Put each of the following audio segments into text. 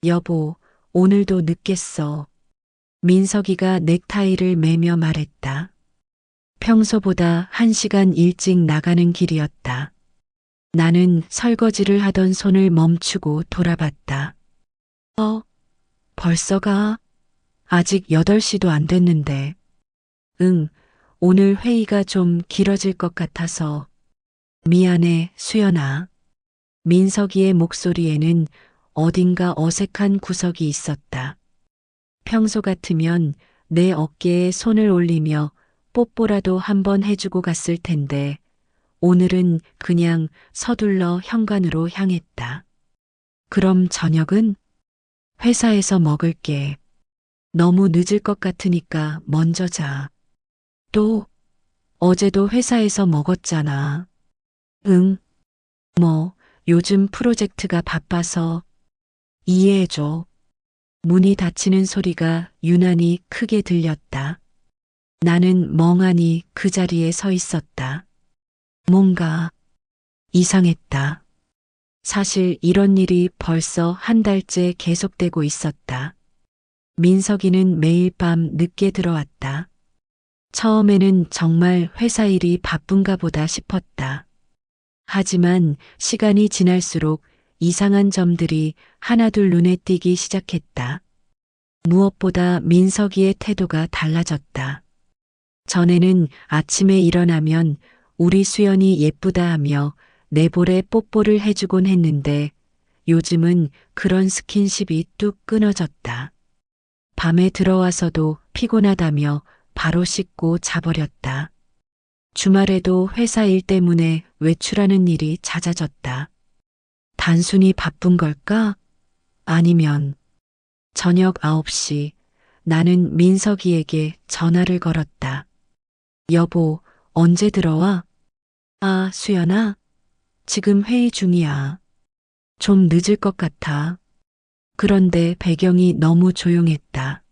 여보, 오늘도 늦겠어. 민석이가 넥타이를 매며 말했다. 평소보다 1시간 일찍 나가는 길이었다. 나는 설거지를 하던 손을 멈추고 돌아봤다. 벌써 가? 아직 8시도 안 됐는데. 응, 오늘 회의가 좀 길어질 것 같아서. 미안해, 수연아. 민석이의 목소리에는 어딘가 어색한 구석이 있었다. 평소 같으면 내 어깨에 손을 올리며 뽀뽀라도 한번 해주고 갔을 텐데 오늘은 그냥 서둘러 현관으로 향했다. 그럼 저녁은? 회사에서 먹을게. 너무 늦을 것 같으니까 먼저 자. 또, 어제도 회사에서 먹었잖아. 응, 뭐, 요즘 프로젝트가 바빠서 이해해줘. 문이 닫히는 소리가 유난히 크게 들렸다. 나는 멍하니 그 자리에 서 있었다. 뭔가 이상했다. 사실 이런 일이 벌써 한 달째 계속되고 있었다. 민석이는 매일 밤 늦게 들어왔다. 처음에는 정말 회사 일이 바쁜가 보다 싶었다. 하지만 시간이 지날수록 이상한 점들이 하나둘 눈에 띄기 시작했다. 무엇보다 민석이의 태도가 달라졌다. 전에는 아침에 일어나면 우리 수연이 예쁘다 하며 내 볼에 뽀뽀를 해주곤 했는데 요즘은 그런 스킨십이 뚝 끊어졌다. 밤에 들어와서도 피곤하다며 바로 씻고 자버렸다. 주말에도 회사 일 때문에 외출하는 일이 잦아졌다. 단순히 바쁜 걸까? 아니면 저녁 9시 나는 민석이에게 전화를 걸었다. 여보, 언제 들어와? 아, 수연아, 지금 회의 중이야. 좀 늦을 것 같아. 그런데 배경이 너무 조용했다.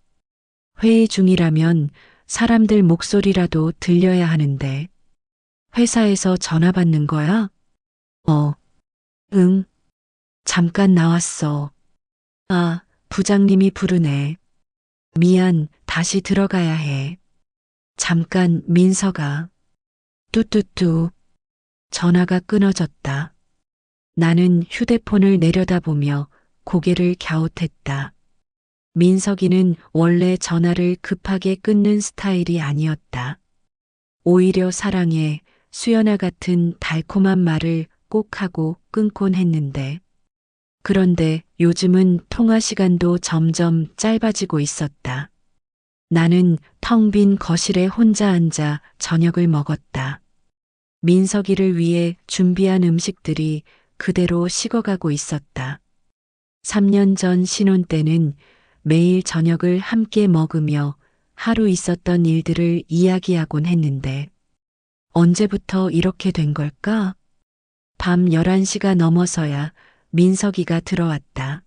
회의 중이라면 사람들 목소리라도 들려야 하는데. 회사에서 전화 받는 거야? 어, 응, 잠깐 나왔어. 아, 부장님이 부르네. 미안, 다시 들어가야 해. 잠깐, 민서가. 뚜뚜뚜. 전화가 끊어졌다. 나는 휴대폰을 내려다보며 고개를 갸웃했다. 민석이는 원래 전화를 급하게 끊는 스타일이 아니었다. 오히려 사랑해, 수연아 같은 달콤한 말을 꼭 하고 끊곤 했는데. 그런데 요즘은 통화 시간도 점점 짧아지고 있었다. 나는 텅 빈 거실에 혼자 앉아 저녁을 먹었다. 민석이를 위해 준비한 음식들이 그대로 식어가고 있었다. 3년 전 신혼 때는 매일 저녁을 함께 먹으며 하루 있었던 일들을 이야기하곤 했는데 언제부터 이렇게 된 걸까? 밤 11시가 넘어서야 민석이가 들어왔다.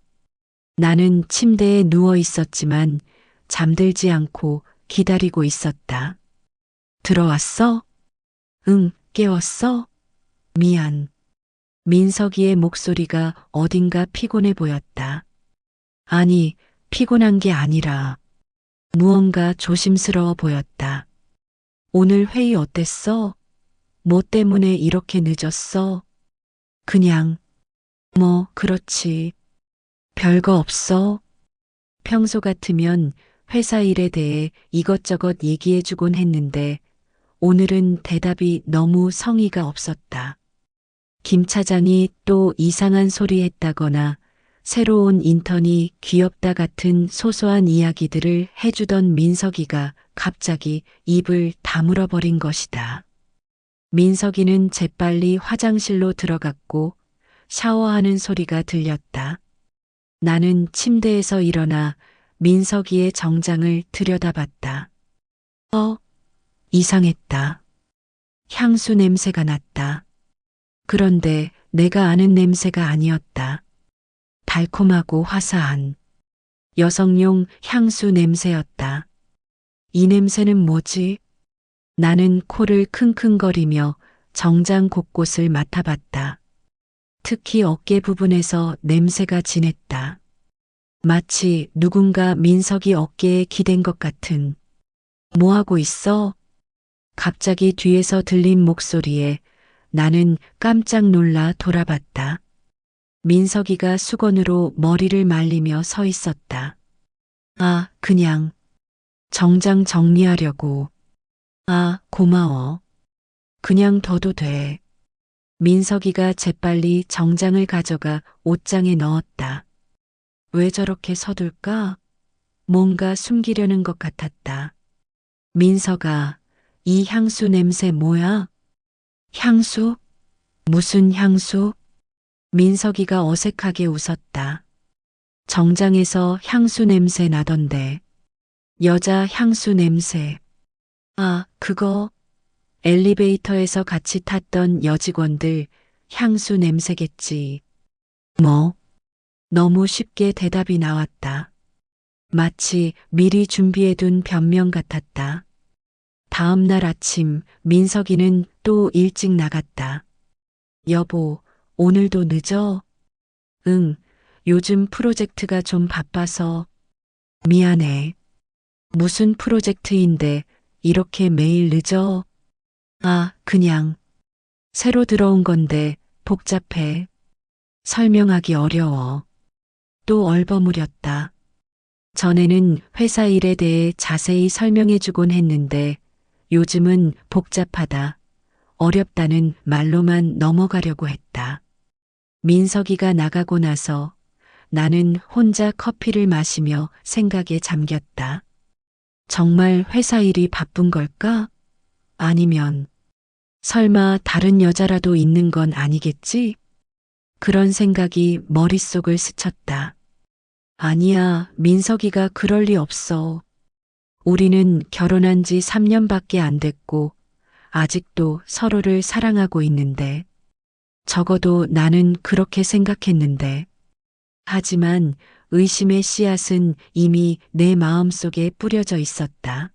나는 침대에 누워 있었지만 잠들지 않고 기다리고 있었다. 들어왔어? 응, 깨웠어? 미안. 민석이의 목소리가 어딘가 피곤해 보였다. 아니, 피곤한 게 아니라 무언가 조심스러워 보였다. 오늘 회의 어땠어? 뭐 때문에 이렇게 늦었어? 그냥, 뭐, 그렇지. 별거 없어. 평소 같으면 회사 일에 대해 이것저것 얘기해 주곤 했는데 오늘은 대답이 너무 성의가 없었다. 김 차장이 또 이상한 소리 했다거나 새로운 인턴이 귀엽다 같은 소소한 이야기들을 해주던 민석이가 갑자기 입을 다물어 버린 것이다. 민석이는 재빨리 화장실로 들어갔고 샤워하는 소리가 들렸다. 나는 침대에서 일어나 민석이의 정장을 들여다봤다. 이상했다. 향수 냄새가 났다. 그런데 내가 아는 냄새가 아니었다. 달콤하고 화사한 여성용 향수 냄새였다. 이 냄새는 뭐지? 나는 코를 킁킁거리며 정장 곳곳을 맡아봤다. 특히 어깨 부분에서 냄새가 진했다. 마치 누군가 민석이 어깨에 기댄 것 같은. 뭐 하고 있어? 갑자기 뒤에서 들린 목소리에 나는 깜짝 놀라 돌아봤다. 민석이가 수건으로 머리를 말리며 서 있었다. 아, 그냥 정장 정리하려고. 아, 고마워. 그냥 둬도 돼. 민석이가 재빨리 정장을 가져가 옷장에 넣었다. 왜 저렇게 서둘까? 뭔가 숨기려는 것 같았다. 민석아, 이 향수 냄새 뭐야? 향수? 무슨 향수? 민석이가 어색하게 웃었다. 정장에서 향수 냄새 나던데. 여자 향수 냄새. 아, 그거. 엘리베이터에서 같이 탔던 여직원들 향수 냄새겠지. 뭐? 너무 쉽게 대답이 나왔다. 마치 미리 준비해둔 변명 같았다. 다음 날 아침 민석이는 또 일찍 나갔다. 여보, 오늘도 늦어? 응, 요즘 프로젝트가 좀 바빠서. 미안해. 무슨 프로젝트인데 이렇게 매일 늦어? 아, 그냥. 새로 들어온 건데 복잡해. 설명하기 어려워. 또 얼버무렸다. 전에는 회사 일에 대해 자세히 설명해주곤 했는데 요즘은 복잡하다, 어렵다는 말로만 넘어가려고 했다. 민석이가 나가고 나서 나는 혼자 커피를 마시며 생각에 잠겼다. 정말 회사 일이 바쁜 걸까? 아니면 설마 다른 여자라도 있는 건 아니겠지? 그런 생각이 머릿속을 스쳤다. 아니야, 민석이가 그럴 리 없어. 우리는 결혼한 지 3년밖에 안 됐고 아직도 서로를 사랑하고 있는데. 적어도 나는 그렇게 생각했는데. 하지만 의심의 씨앗은 이미 내 마음속에 뿌려져 있었다.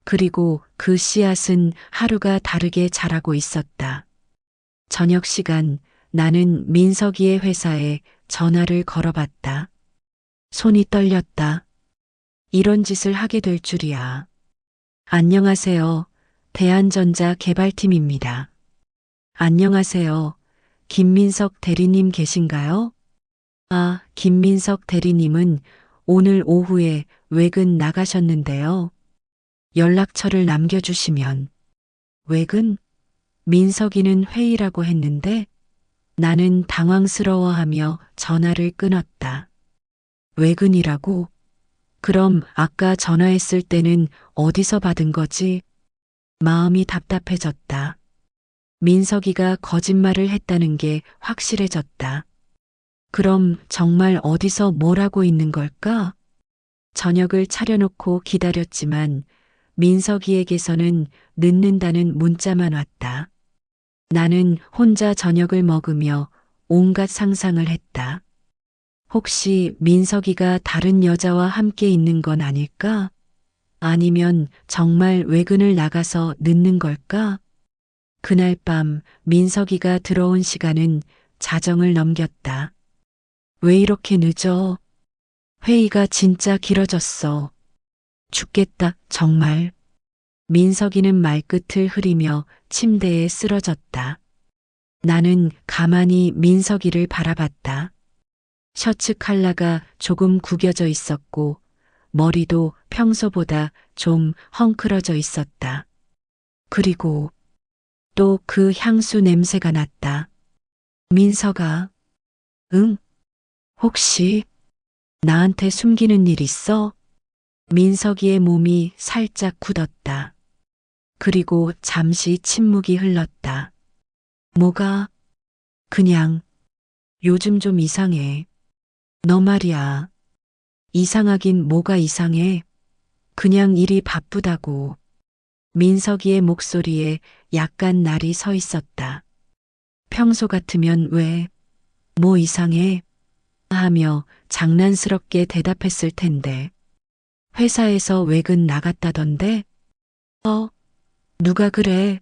그리고 그 씨앗은 하루가 다르게 자라고 있었다. 저녁 시간 나는 민석이의 회사에 전화를 걸어봤다. 손이 떨렸다. 이런 짓을 하게 될 줄이야. 안녕하세요. 대한전자 개발팀입니다. 안녕하세요. 김민석 대리님 계신가요? 아, 김민석 대리님은 오늘 오후에 외근 나가셨는데요. 연락처를 남겨주시면. 외근? 민석이는 회의라고 했는데 나는 당황스러워하며 전화를 끊었다. 외근이라고? 그럼 아까 전화했을 때는 어디서 받은 거지? 마음이 답답해졌다. 민석이가 거짓말을 했다는 게 확실해졌다. 그럼 정말 어디서 뭘 하고 있는 걸까? 저녁을 차려놓고 기다렸지만 민석이에게서는 늦는다는 문자만 왔다. 나는 혼자 저녁을 먹으며 온갖 상상을 했다. 혹시 민석이가 다른 여자와 함께 있는 건 아닐까? 아니면 정말 외근을 나가서 늦는 걸까? 그날 밤 민석이가 들어온 시간은 자정을 넘겼다. 왜 이렇게 늦어? 회의가 진짜 길어졌어. 죽겠다, 정말. 민석이는 말끝을 흐리며 침대에 쓰러졌다. 나는 가만히 민석이를 바라봤다. 셔츠 컬러가 조금 구겨져 있었고 머리도 평소보다 좀 헝클어져 있었다. 그리고 또 그 향수 냄새가 났다. 민석아, 응? 혹시 나한테 숨기는 일 있어? 민석이의 몸이 살짝 굳었다. 그리고 잠시 침묵이 흘렀다. 뭐가? 그냥 요즘 좀 이상해. 너 말이야. 이상하긴 뭐가 이상해? 그냥 일이 바쁘다고. 민석이의 목소리에 약간 날이 서 있었다. 평소 같으면 왜, 뭐 이상해? 하며 장난스럽게 대답했을 텐데. 회사에서 외근 나갔다던데? 누가 그래?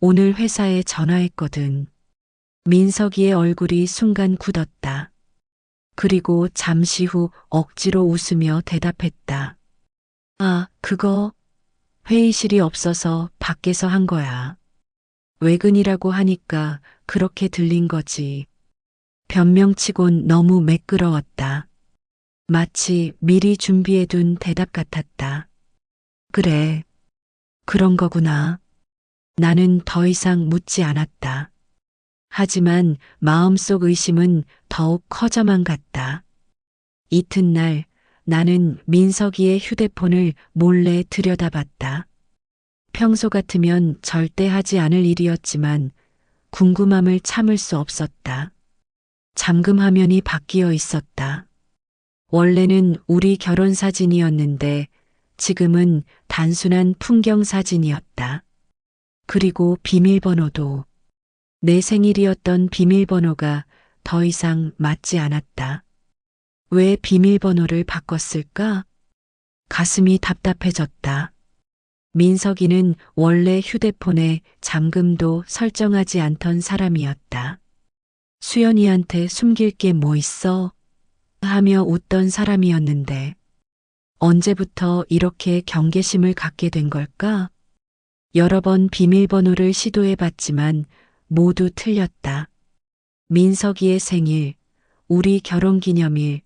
오늘 회사에 전화했거든. 민석이의 얼굴이 순간 굳었다. 그리고 잠시 후 억지로 웃으며 대답했다. 아, 그거 회의실이 없어서 밖에서 한 거야. 외근이라고 하니까 그렇게 들린 거지. 변명치곤 너무 매끄러웠다. 마치 미리 준비해둔 대답 같았다. 그래, 그런 거구나. 나는 더 이상 묻지 않았다. 하지만 마음속 의심은 더욱 커져만 갔다. 이튿날 나는 민석이의 휴대폰을 몰래 들여다봤다. 평소 같으면 절대 하지 않을 일이었지만 궁금함을 참을 수 없었다. 잠금 화면이 바뀌어 있었다. 원래는 우리 결혼 사진이었는데 지금은 단순한 풍경 사진이었다. 그리고 비밀번호도 내 생일이었던 비밀번호가 더 이상 맞지 않았다. 왜 비밀번호를 바꿨을까? 가슴이 답답해졌다. 민석이는 원래 휴대폰에 잠금도 설정하지 않던 사람이었다. 수연이한테 숨길 게 뭐 있어? 하며 웃던 사람이었는데 언제부터 이렇게 경계심을 갖게 된 걸까? 여러 번 비밀번호를 시도해 봤지만 모두 틀렸다. 민석이의 생일, 우리 결혼 기념일,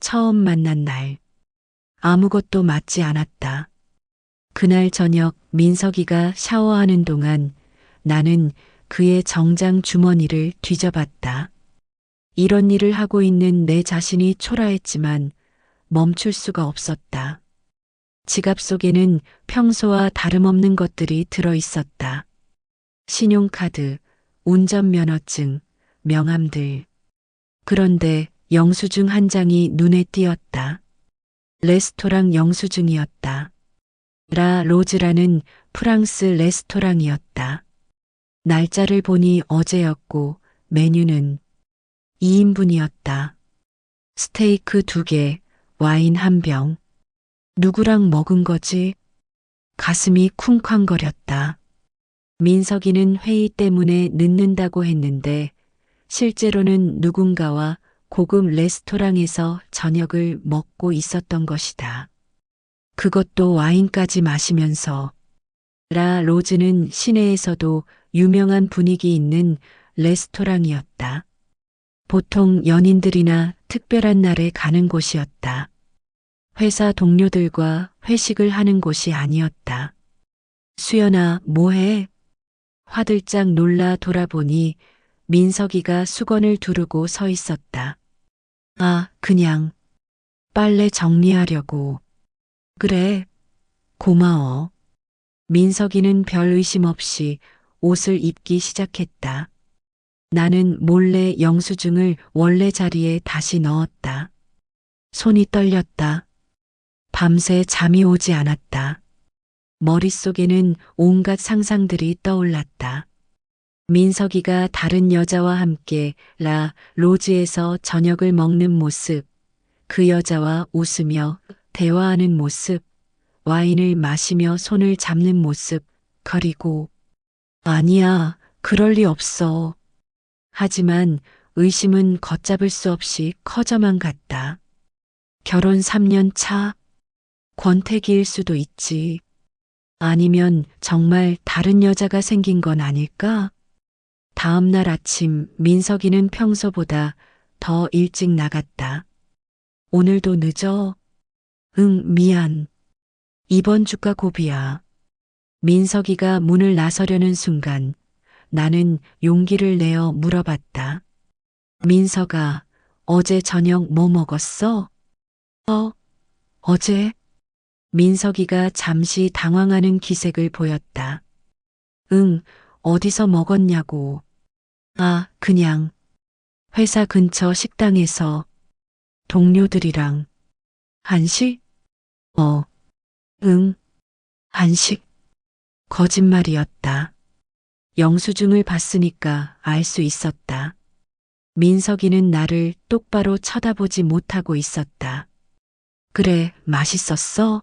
처음 만난 날. 아무것도 맞지 않았다. 그날 저녁 민석이가 샤워하는 동안 나는 그의 정장 주머니를 뒤져봤다. 이런 일을 하고 있는 내 자신이 초라했지만 멈출 수가 없었다. 지갑 속에는 평소와 다름없는 것들이 들어 있었다. 신용카드, 운전면허증, 명함들. 그런데 영수증 한 장이 눈에 띄었다. 레스토랑 영수증이었다. 라 로즈라는 프랑스 레스토랑이었다. 날짜를 보니 어제였고 메뉴는 2인분이었다. 스테이크 2개, 와인 1병. 누구랑 먹은 거지? 가슴이 쿵쾅거렸다. 민석이는 회의 때문에 늦는다고 했는데 실제로는 누군가와 고급 레스토랑에서 저녁을 먹고 있었던 것이다. 그것도 와인까지 마시면서. 라 로즈는 시내에서도 유명한 분위기 있는 레스토랑이었다. 보통 연인들이나 특별한 날에 가는 곳이었다. 회사 동료들과 회식을 하는 곳이 아니었다. 수연아, 뭐해? 화들짝 놀라 돌아보니 민석이가 수건을 두르고 서 있었다. 아, 그냥 빨래 정리하려고. 그래, 고마워. 민석이는 별 의심 없이 옷을 입기 시작했다. 나는 몰래 영수증을 원래 자리에 다시 넣었다. 손이 떨렸다. 밤새 잠이 오지 않았다. 머릿속에는 온갖 상상들이 떠올랐다. 민석이가 다른 여자와 함께 라 로즈에서 저녁을 먹는 모습, 그 여자와 웃으며 대화하는 모습, 와인을 마시며 손을 잡는 모습, 그리고 아니야, 그럴 리 없어. 하지만 의심은 걷잡을 수 없이 커져만 갔다. 결혼 3년 차? 권태기일 수도 있지. 아니면 정말 다른 여자가 생긴 건 아닐까? 다음 날 아침 민석이는 평소보다 더 일찍 나갔다. 오늘도 늦어? 응, 미안. 이번 주가 고비야. 민석이가 문을 나서려는 순간 나는 용기를 내어 물어봤다. 민석아, 어제 저녁 뭐 먹었어? 어제? 민석이가 잠시 당황하는 기색을 보였다. 응, 어디서 먹었냐고. 아, 그냥 회사 근처 식당에서 동료들이랑. 한식? 응, 한식. 거짓말이었다. 영수증을 봤으니까 알 수 있었다. 민석이는 나를 똑바로 쳐다보지 못하고 있었다. 그래, 맛있었어?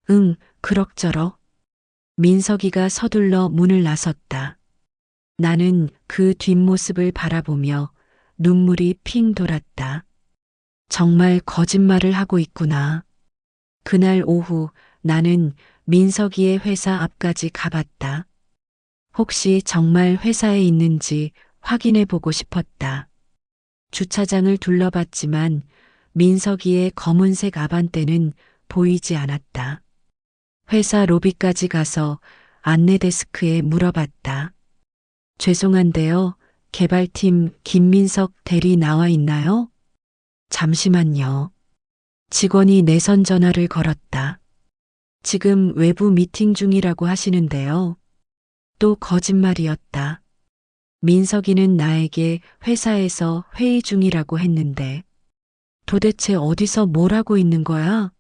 응, 그럭저럭. 민석이가 서둘러 문을 나섰다. 나는 그 뒷모습을 바라보며 눈물이 핑 돌았다. 정말 거짓말을 하고 있구나. 그날 오후 나는 민석이의 회사 앞까지 가봤다. 혹시 정말 회사에 있는지 확인해 보고 싶었다. 주차장을 둘러봤지만 민석이의 검은색 아반떼는 보이지 않았다. 회사 로비까지 가서 안내 데스크에 물어봤다. 죄송한데요. 개발팀 김민석 대리 나와 있나요? 잠시만요. 직원이 내선 전화를 걸었다. 지금 외부 미팅 중이라고 하시는데요. 또 거짓말이었다. 민석이는 나에게 회사에서 회의 중이라고 했는데 도대체 어디서 뭘 하고 있는 거야?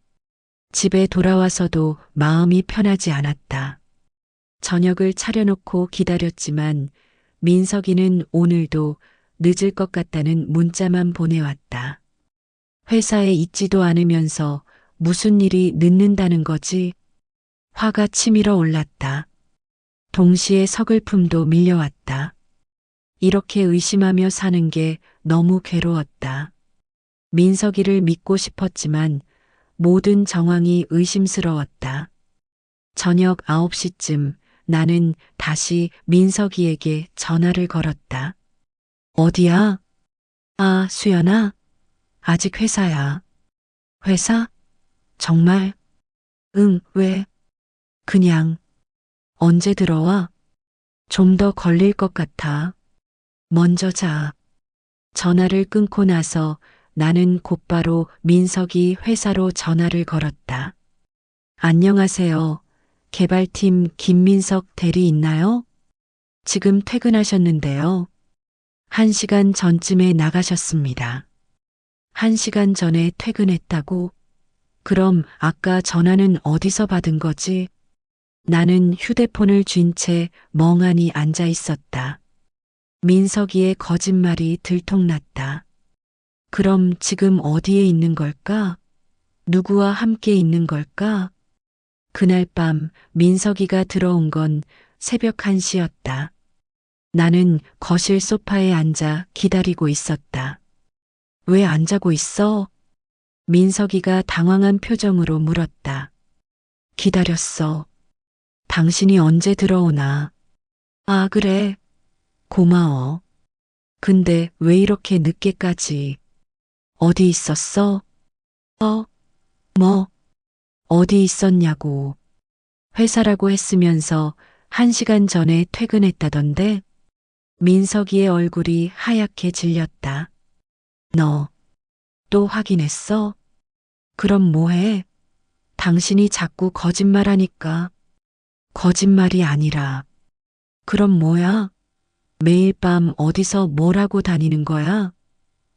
집에 돌아와서도 마음이 편하지 않았다. 저녁을 차려놓고 기다렸지만 민석이는 오늘도 늦을 것 같다는 문자만 보내왔다. 회사에 있지도 않으면서 무슨 일이 늦는다는 거지? 화가 치밀어 올랐다. 동시에 서글픔도 밀려왔다. 이렇게 의심하며 사는 게 너무 괴로웠다. 민석이를 믿고 싶었지만 모든 정황이 의심스러웠다. 저녁 9시쯤 나는 다시 민석이에게 전화를 걸었다. 어디야? 아, 수연아? 아직 회사야. 회사? 정말? 응, 왜? 그냥. 언제 들어와? 좀 더 걸릴 것 같아. 먼저 자. 전화를 끊고 나서 나는 곧바로 민석이 회사로 전화를 걸었다. 안녕하세요. 개발팀 김민석 대리 있나요? 지금 퇴근하셨는데요. 1시간 전쯤에 나가셨습니다. 1시간 전에 퇴근했다고? 그럼 아까 전화는 어디서 받은 거지? 나는 휴대폰을 쥔 채 멍하니 앉아 있었다. 민석이의 거짓말이 들통났다. 그럼 지금 어디에 있는 걸까? 누구와 함께 있는 걸까? 그날 밤 민석이가 들어온 건 새벽 1시였다. 나는 거실 소파에 앉아 기다리고 있었다. 왜 안 자고 있어? 민석이가 당황한 표정으로 물었다. 기다렸어. 당신이 언제 들어오나? 아, 그래. 고마워. 근데 왜 이렇게 늦게까지? 어디 있었어? 뭐, 어디 있었냐고. 회사라고 했으면서 1시간 전에 퇴근했다던데? 민석이의 얼굴이 하얗게 질렸다. 너, 또 확인했어? 그럼 뭐해? 당신이 자꾸 거짓말하니까. 거짓말이 아니라. 그럼 뭐야? 매일 밤 어디서 뭘 하고 다니는 거야?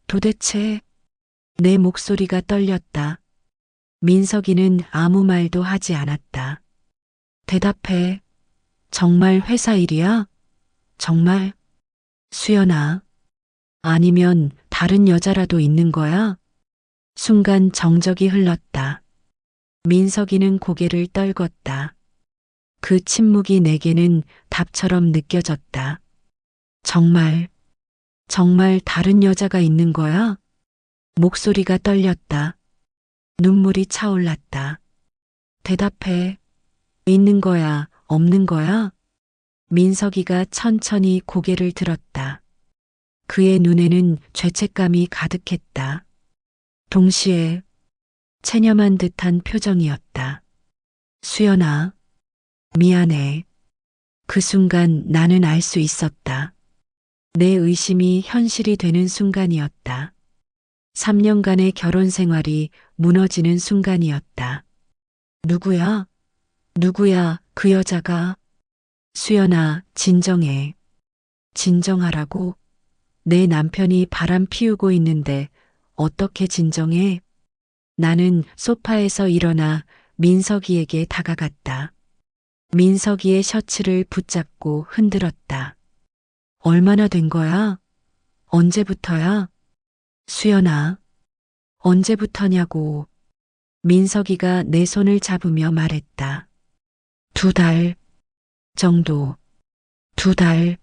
도대체 내 목소리가 떨렸다. 민석이는 아무 말도 하지 않았다. 대답해. 정말 회사 일이야? 정말? 수연아. 아니면 다른 여자라도 있는 거야? 순간 정적이 흘렀다. 민석이는 고개를 떨궜다. 그 침묵이 내게는 답처럼 느껴졌다. 정말, 정말 다른 여자가 있는 거야? 목소리가 떨렸다. 눈물이 차올랐다. 대답해. 있는 거야, 없는 거야? 민석이가 천천히 고개를 들었다. 그의 눈에는 죄책감이 가득했다. 동시에 체념한 듯한 표정이었다. 수연아, 미안해. 그 순간 나는 알 수 있었다. 내 의심이 현실이 되는 순간이었다. 3년간의 결혼 생활이 무너지는 순간이었다. 누구야? 누구야, 그 여자가? 수연아, 진정해. 진정하라고? 내 남편이 바람 피우고 있는데 어떻게 진정해? 나는 소파에서 일어나 민석이에게 다가갔다. 민석이의 셔츠를 붙잡고 흔들었다. 얼마나 된 거야? 언제부터야? 수연아, 언제부터냐고. 민석이가 내 손을 잡으며 말했다. 2달 정도. 2달.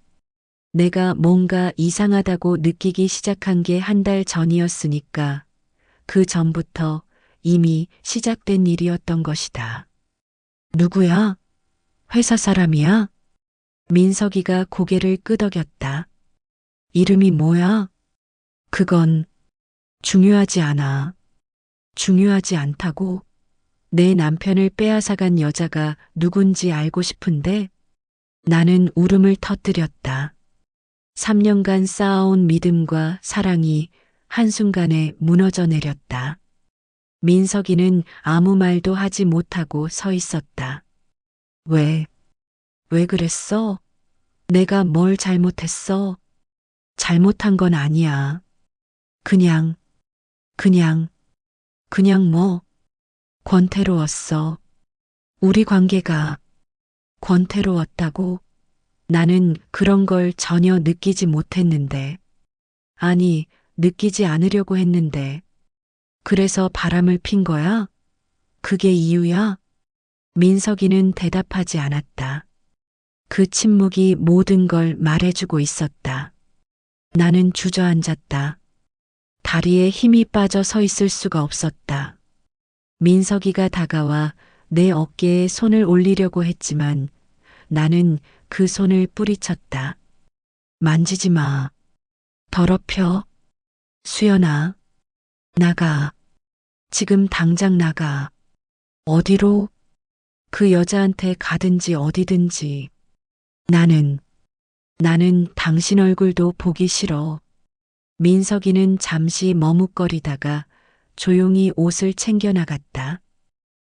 내가 뭔가 이상하다고 느끼기 시작한 게 1달 전이었으니까 그 전부터 이미 시작된 일이었던 것이다. 누구야? 회사 사람이야? 민석이가 고개를 끄덕였다. 이름이 뭐야? 그건 중요하지 않아. 중요하지 않다고? 내 남편을 빼앗아간 여자가 누군지 알고 싶은데 나는 울음을 터뜨렸다. 3년간 쌓아온 믿음과 사랑이 한순간에 무너져 내렸다. 민석이는 아무 말도 하지 못하고 서 있었다. 왜 그랬어? 내가 뭘 잘못했어? 잘못한 건 아니야. 그냥, 그냥 뭐, 권태로웠어. 우리 관계가 권태로웠다고? 나는 그런 걸 전혀 느끼지 못했는데. 아니, 느끼지 않으려고 했는데. 그래서 바람을 핀 거야? 그게 이유야? 민석이는 대답하지 않았다. 그 침묵이 모든 걸 말해주고 있었다. 나는 주저앉았다. 다리에 힘이 빠져 서 있을 수가 없었다. 민석이가 다가와 내 어깨에 손을 올리려고 했지만 나는 그 손을 뿌리쳤다. 만지지 마. 더럽혀. 수연아. 나가. 지금 당장 나가. 어디로? 그 여자한테 가든지 어디든지. 나는 당신 얼굴도 보기 싫어. 민석이는 잠시 머뭇거리다가 조용히 옷을 챙겨 나갔다.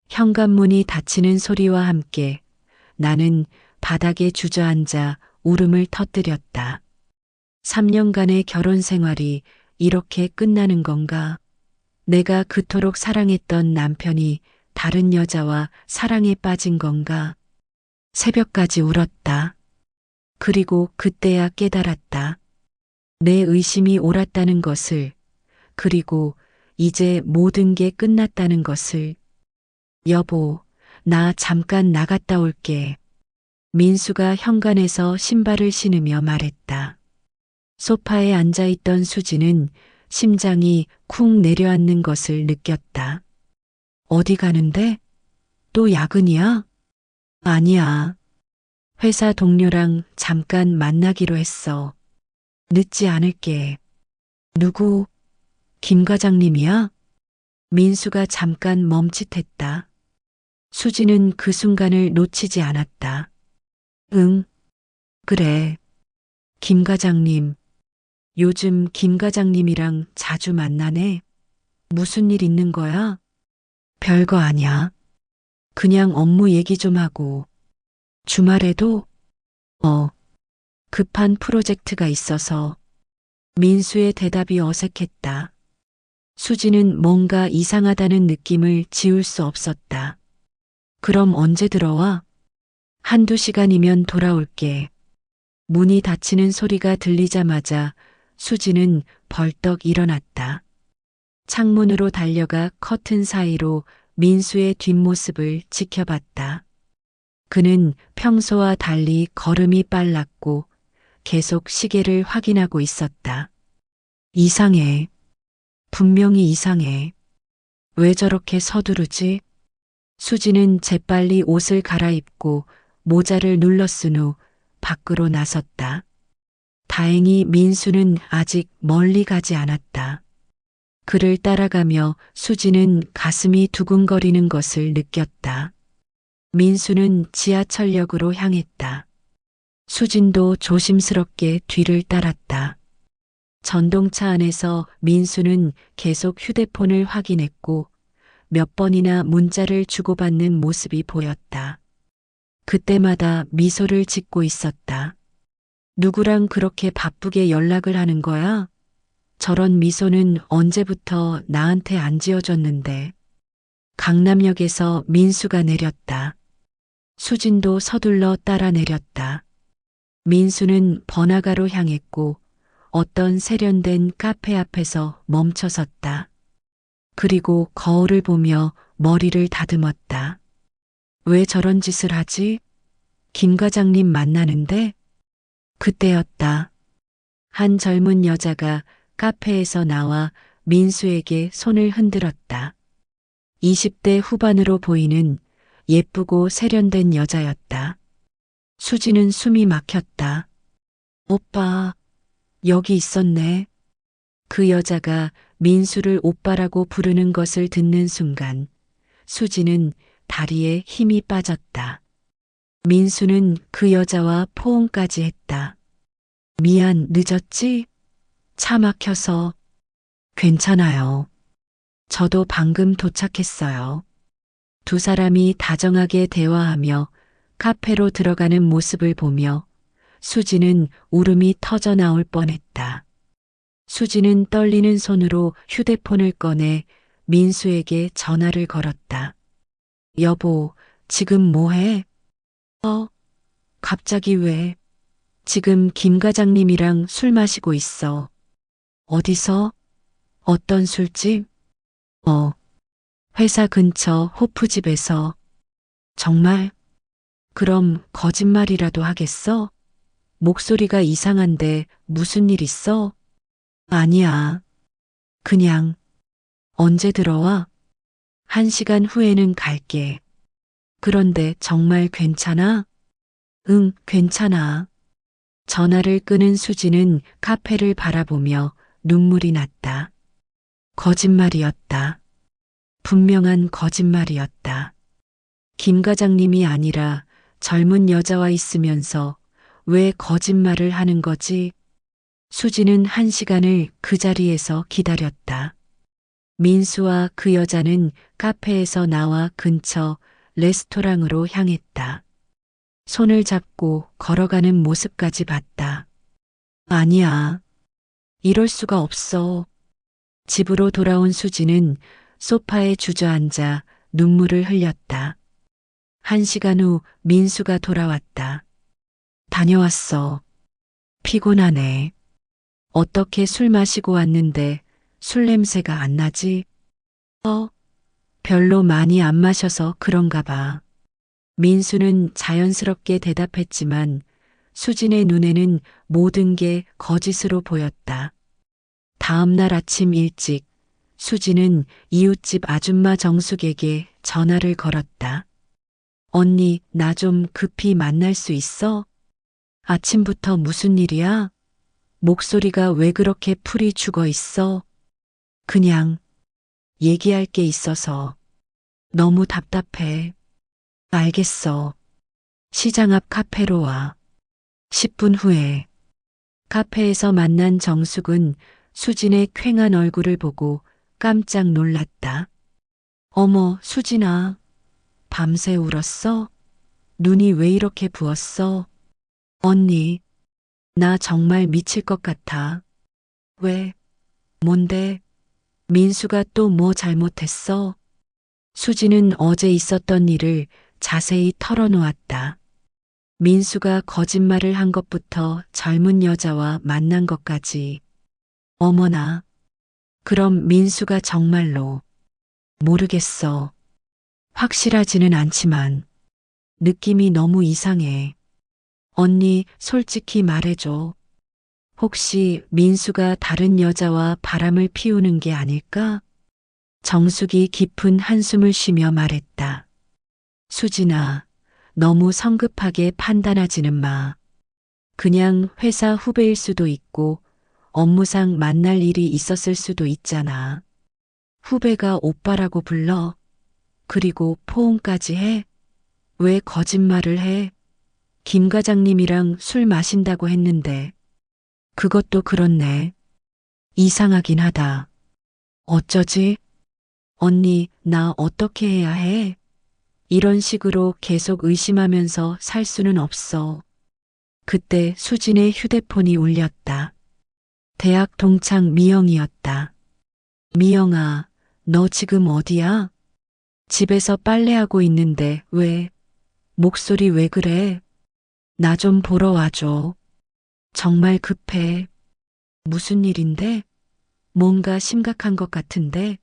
현관문이 닫히는 소리와 함께 나는 바닥에 주저앉아 울음을 터뜨렸다. 3년간의 결혼 생활이 이렇게 끝나는 건가? 내가 그토록 사랑했던 남편이 다른 여자와 사랑에 빠진 건가? 새벽까지 울었다. 그리고 그때야 깨달았다. 내 의심이 옳았다는 것을, 그리고 이제 모든 게 끝났다는 것을. 여보, 나 잠깐 나갔다 올게. 민수가 현관에서 신발을 신으며 말했다. 소파에 앉아있던 수지는 심장이 쿵 내려앉는 것을 느꼈다. 어디 가는데? 또 야근이야? 아니야. 회사 동료랑 잠깐 만나기로 했어. 늦지 않을게. 누구? 김 과장님이야? 민수가 잠깐 멈칫했다. 수지는 그 순간을 놓치지 않았다. 응, 그래. 김 과장님. 요즘 김 과장님이랑 자주 만나네. 무슨 일 있는 거야? 별거 아냐. 그냥 업무 얘기 좀 하고. 주말에도? 급한 프로젝트가 있어서. 민수의 대답이 어색했다. 수지는 뭔가 이상하다는 느낌을 지울 수 없었다. 그럼 언제 들어와? 한두 시간이면 돌아올게. 문이 닫히는 소리가 들리자마자 수지는 벌떡 일어났다. 창문으로 달려가 커튼 사이로 민수의 뒷모습을 지켜봤다. 그는 평소와 달리 걸음이 빨랐고 계속 시계를 확인하고 있었다. 이상해. 분명히 이상해. 왜 저렇게 서두르지? 수지는 재빨리 옷을 갈아입고 모자를 눌러 쓴 후 밖으로 나섰다. 다행히 민수는 아직 멀리 가지 않았다. 그를 따라가며 수지는 가슴이 두근거리는 것을 느꼈다. 민수는 지하철역으로 향했다. 수진도 조심스럽게 뒤를 따랐다. 전동차 안에서 민수는 계속 휴대폰을 확인했고 몇 번이나 문자를 주고받는 모습이 보였다. 그때마다 미소를 짓고 있었다. 누구랑 그렇게 바쁘게 연락을 하는 거야? 저런 미소는 언제부터 나한테 안 지어졌는데. 강남역에서 민수가 내렸다. 수진도 서둘러 따라 내렸다. 민수는 번화가로 향했고 어떤 세련된 카페 앞에서 멈춰섰다. 그리고 거울을 보며 머리를 다듬었다. 왜 저런 짓을 하지? 김 과장님 만나는데? 그때였다. 한 젊은 여자가 카페에서 나와 민수에게 손을 흔들었다. 20대 후반으로 보이는 예쁘고 세련된 여자였다. 수지는 숨이 막혔다. 오빠, 여기 있었네. 그 여자가 민수를 오빠라고 부르는 것을 듣는 순간 수지는 다리에 힘이 빠졌다. 민수는 그 여자와 포옹까지 했다. 미안, 늦었지? 차 막혀서. 괜찮아요. 저도 방금 도착했어요. 두 사람이 다정하게 대화하며 카페로 들어가는 모습을 보며 수지는 울음이 터져 나올 뻔했다. 수지는 떨리는 손으로 휴대폰을 꺼내 민수에게 전화를 걸었다. 여보, 지금 뭐해? 갑자기 왜? 지금 김 과장님이랑 술 마시고 있어. 어디서? 어떤 술집? 회사 근처 호프집에서. 정말? 그럼 거짓말이라도 하겠어? 목소리가 이상한데 무슨 일 있어? 아니야. 그냥. 언제 들어와? 1시간 후에는 갈게. 그런데 정말 괜찮아? 응, 괜찮아. 전화를 끄는 수지는 카페를 바라보며 눈물이 났다. 거짓말이었다. 분명한 거짓말이었다. 김 과장님이 아니라 젊은 여자와 있으면서 왜 거짓말을 하는 거지? 수지는 1시간을 그 자리에서 기다렸다. 민수와 그 여자는 카페에서 나와 근처 레스토랑으로 향했다. 손을 잡고 걸어가는 모습까지 봤다. 아니야. 이럴 수가 없어. 집으로 돌아온 수지는 소파에 주저앉아 눈물을 흘렸다. 1시간 후 민수가 돌아왔다. 다녀왔어. 피곤하네. 어떻게 술 마시고 왔는데 술 냄새가 안 나지? 별로 많이 안 마셔서 그런가 봐. 민수는 자연스럽게 대답했지만 수진의 눈에는 모든 게 거짓으로 보였다. 다음 날 아침 일찍 수진은 이웃집 아줌마 정숙에게 전화를 걸었다. 언니, 나 좀 급히 만날 수 있어? 아침부터 무슨 일이야? 목소리가 왜 그렇게 풀이 죽어 있어? 그냥 얘기할 게 있어서 너무 답답해. 알겠어. 시장 앞 카페로 와. 10분 후에 카페에서 만난 정숙은 수진의 퀭한 얼굴을 보고 깜짝 놀랐다. 어머, 수진아. 밤새 울었어? 눈이 왜 이렇게 부었어? 언니, 나 정말 미칠 것 같아. 왜? 뭔데? 민수가 또 뭐 잘못했어? 수지는 어제 있었던 일을 자세히 털어놓았다. 민수가 거짓말을 한 것부터 젊은 여자와 만난 것까지. 어머나. 그럼 민수가 정말로. 모르겠어. 확실하지는 않지만 느낌이 너무 이상해. 언니, 솔직히 말해줘. 혹시 민수가 다른 여자와 바람을 피우는 게 아닐까? 정숙이 깊은 한숨을 쉬며 말했다. 수진아, 너무 성급하게 판단하지는 마. 그냥 회사 후배일 수도 있고 업무상 만날 일이 있었을 수도 있잖아. 후배가 오빠라고 불러. 그리고 포옹까지 해? 왜 거짓말을 해? 김 과장님이랑 술 마신다고 했는데. 그것도 그렇네. 이상하긴 하다. 어쩌지? 언니, 나 어떻게 해야 해? 이런 식으로 계속 의심하면서 살 수는 없어. 그때 수진의 휴대폰이 울렸다. 대학 동창 미영이었다. 미영아, 너 지금 어디야? 집에서 빨래하고 있는데 왜? 목소리 왜 그래? 나 좀 보러 와줘. 정말 급해. 무슨 일인데? 뭔가 심각한 것 같은데?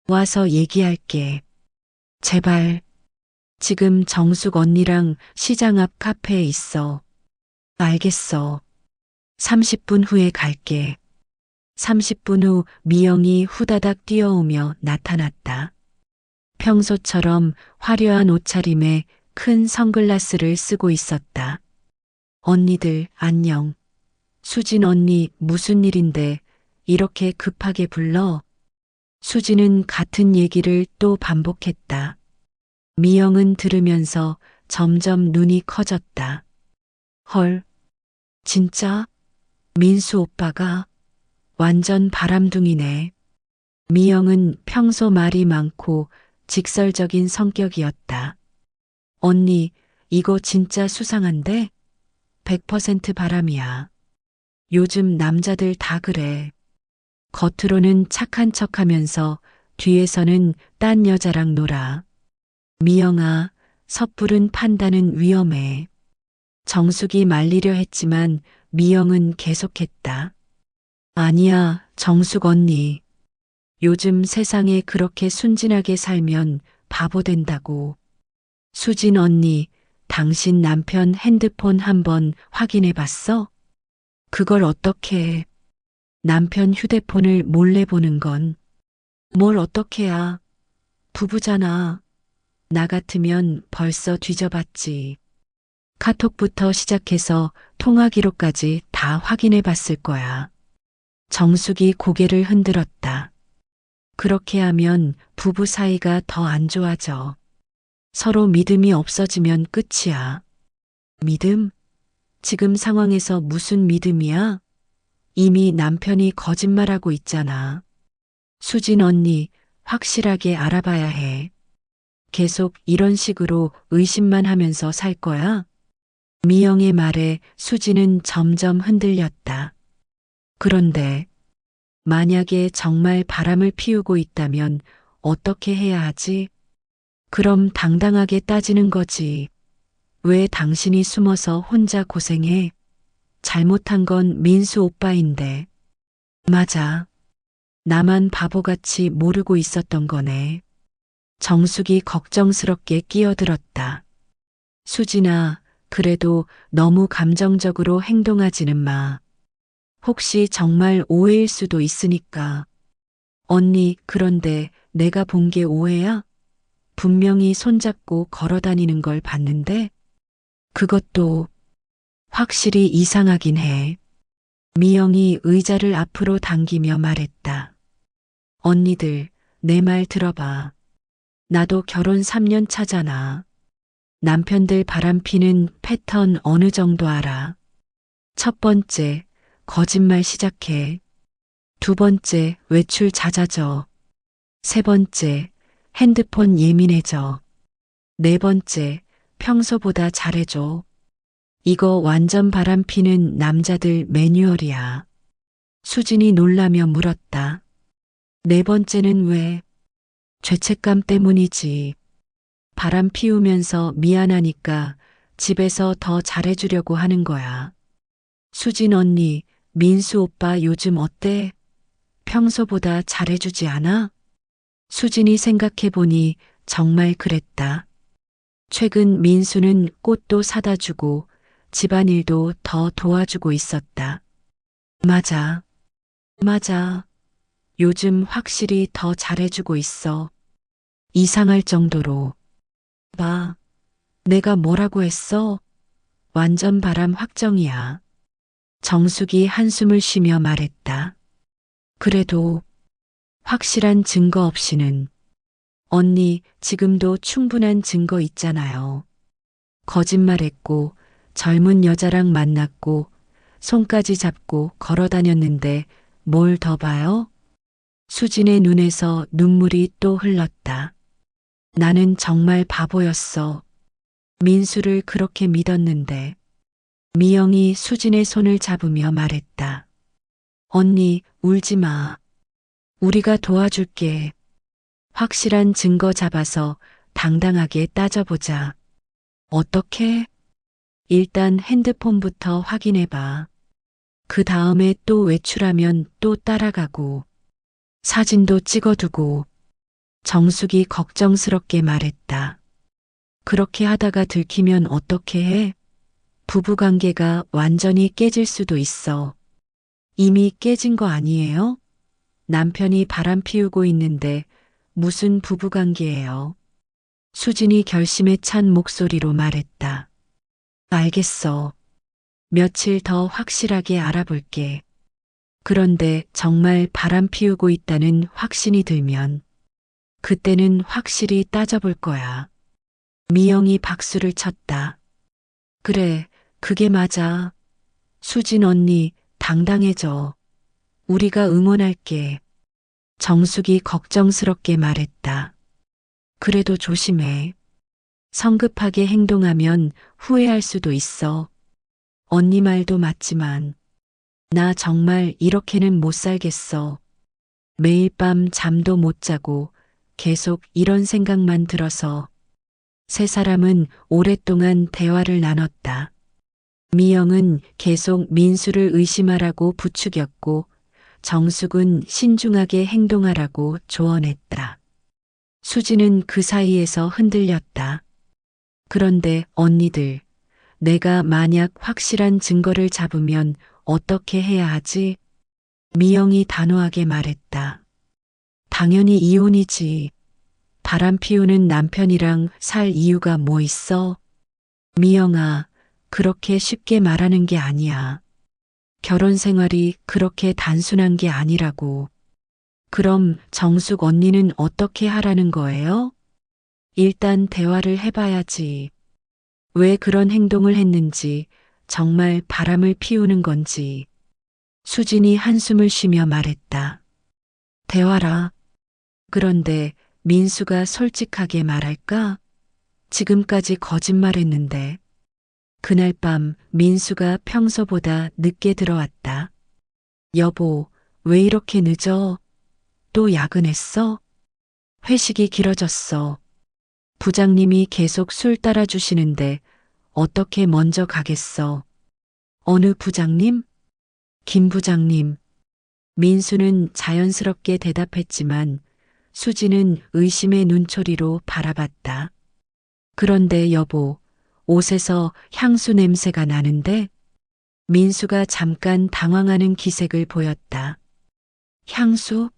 와서 얘기할게. 제발. 지금 정숙 언니랑 시장 앞 카페에 있어. 알겠어. 30분 후에 갈게. 30분 후 미영이 후다닥 뛰어오며 나타났다. 평소처럼 화려한 옷차림에 큰 선글라스를 쓰고 있었다. 언니들 안녕. 수진 언니 무슨 일인데 이렇게 급하게 불러? 수진은 같은 얘기를 또 반복했다. 미영은 들으면서 점점 눈이 커졌다. 헐, 진짜? 민수 오빠가 완전 바람둥이네. 미영은 평소 말이 많고 직설적인 성격이었다. 언니, 이거 진짜 수상한데? 100% 바람이야. 요즘 남자들 다 그래. 겉으로는 착한 척 하면서 뒤에서는 딴 여자랑 놀아. 미영아, 섣부른 판단은 위험해. 정숙이 말리려 했지만 미영은 계속했다. 아니야, 정숙 언니. 요즘 세상에 그렇게 순진하게 살면 바보 된다고. 수진 언니, 당신 남편 핸드폰 한번 확인해 봤어? 그걸 어떻게 해? 남편 휴대폰을 몰래 보는 건 뭘 어떻게야? 부부잖아. 나 같으면 벌써 뒤져봤지. 카톡부터 시작해서 통화 기록까지 다 확인해 봤을 거야. 정숙이 고개를 흔들었다. 그렇게 하면 부부 사이가 더 안 좋아져. 서로 믿음이 없어지면 끝이야. 믿음? 지금 상황에서 무슨 믿음이야? 이미 남편이 거짓말하고 있잖아. 수진 언니, 확실하게 알아봐야 해. 계속 이런 식으로 의심만 하면서 살 거야? 미영의 말에 수진은 점점 흔들렸다. 그런데 만약에 정말 바람을 피우고 있다면 어떻게 해야 하지? 그럼 당당하게 따지는 거지. 왜 당신이 숨어서 혼자 고생해? 잘못한 건 민수 오빠인데. 맞아. 나만 바보같이 모르고 있었던 거네. 정숙이 걱정스럽게 끼어들었다. 수진아, 그래도 너무 감정적으로 행동하지는 마. 혹시 정말 오해일 수도 있으니까. 언니, 그런데 내가 본 게 오해야? 분명히 손잡고 걸어 다니는 걸 봤는데? 그것도 확실히 이상하긴 해. 미영이 의자를 앞으로 당기며 말했다. 언니들, 내 말 들어봐. 나도 결혼 3년 차잖아. 남편들 바람피는 패턴 어느 정도 알아. 첫 번째, 거짓말 시작해. 두 번째, 외출 잦아져. 세 번째, 핸드폰 예민해져. 네 번째, 평소보다 잘해줘. 이거 완전 바람피는 남자들 매뉴얼이야. 수진이 놀라며 물었다. 네 번째는 왜? 죄책감 때문이지. 바람 피우면서 미안하니까 집에서 더 잘해주려고 하는 거야. 수진 언니, 민수 오빠 요즘 어때? 평소보다 잘해주지 않아? 수진이 생각해보니 정말 그랬다. 최근 민수는 꽃도 사다 주고 집안일도 더 도와주고 있었다. 맞아. 맞아. 요즘 확실히 더 잘해주고 있어. 이상할 정도로. 봐. 내가 뭐라고 했어? 완전 바람 확정이야. 정숙이 한숨을 쉬며 말했다. 그래도 확실한 증거 없이는 언니 지금도 충분한 증거 있잖아요. 거짓말했고 젊은 여자랑 만났고 손까지 잡고 걸어 다녔는데 뭘 더 봐요? 수진의 눈에서 눈물이 또 흘렀다. 나는 정말 바보였어. 민수를 그렇게 믿었는데. 미영이 수진의 손을 잡으며 말했다. 언니, 울지 마. 우리가 도와줄게. 확실한 증거 잡아서 당당하게 따져보자. 어떻게? 일단 핸드폰부터 확인해봐. 그 다음에 또 외출하면 또 따라가고. 사진도 찍어두고. 정숙이 걱정스럽게 말했다. 그렇게 하다가 들키면 어떻게 해? 부부관계가 완전히 깨질 수도 있어. 이미 깨진 거 아니에요? 남편이 바람 피우고 있는데 무슨 부부관계예요? 수진이 결심에 찬 목소리로 말했다. 알겠어. 며칠 더 확실하게 알아볼게. 그런데 정말 바람 피우고 있다는 확신이 들면 그때는 확실히 따져볼 거야. 미영이 박수를 쳤다. 그래, 그게 맞아. 수진 언니, 당당해져. 우리가 응원할게. 정숙이 걱정스럽게 말했다. 그래도 조심해. 성급하게 행동하면 후회할 수도 있어. 언니 말도 맞지만, 나 정말 이렇게는 못 살겠어. 매일 밤 잠도 못 자고 계속 이런 생각만 들어서 세 사람은 오랫동안 대화를 나눴다. 미영은 계속 민수를 의심하라고 부추겼고 정숙은 신중하게 행동하라고 조언했다. 수지는 그 사이에서 흔들렸다. 그런데 언니들, 내가 만약 확실한 증거를 잡으면 어떻게 해야 하지? 미영이 단호하게 말했다. 당연히 이혼이지. 바람 피우는 남편이랑 살 이유가 뭐 있어? 미영아, 그렇게 쉽게 말하는 게 아니야. 결혼 생활이 그렇게 단순한 게 아니라고. 그럼 정숙 언니는 어떻게 하라는 거예요? 일단 대화를 해봐야지. 왜 그런 행동을 했는지, 정말 바람을 피우는 건지. 수진이 한숨을 쉬며 말했다. 대화라. 그런데 민수가 솔직하게 말할까? 지금까지 거짓말했는데. 그날 밤 민수가 평소보다 늦게 들어왔다. 여보, 왜 이렇게 늦어? 또 야근했어? 회식이 길어졌어. 부장님이 계속 술 따라주시는데 어떻게 먼저 가겠어? 어느 부장님? 김 부장님. 민수는 자연스럽게 대답했지만 수지는 의심의 눈초리로 바라봤다. 그런데 여보, 옷에서 향수 냄새가 나는데? 민수가 잠깐 당황하는 기색을 보였다. 향수?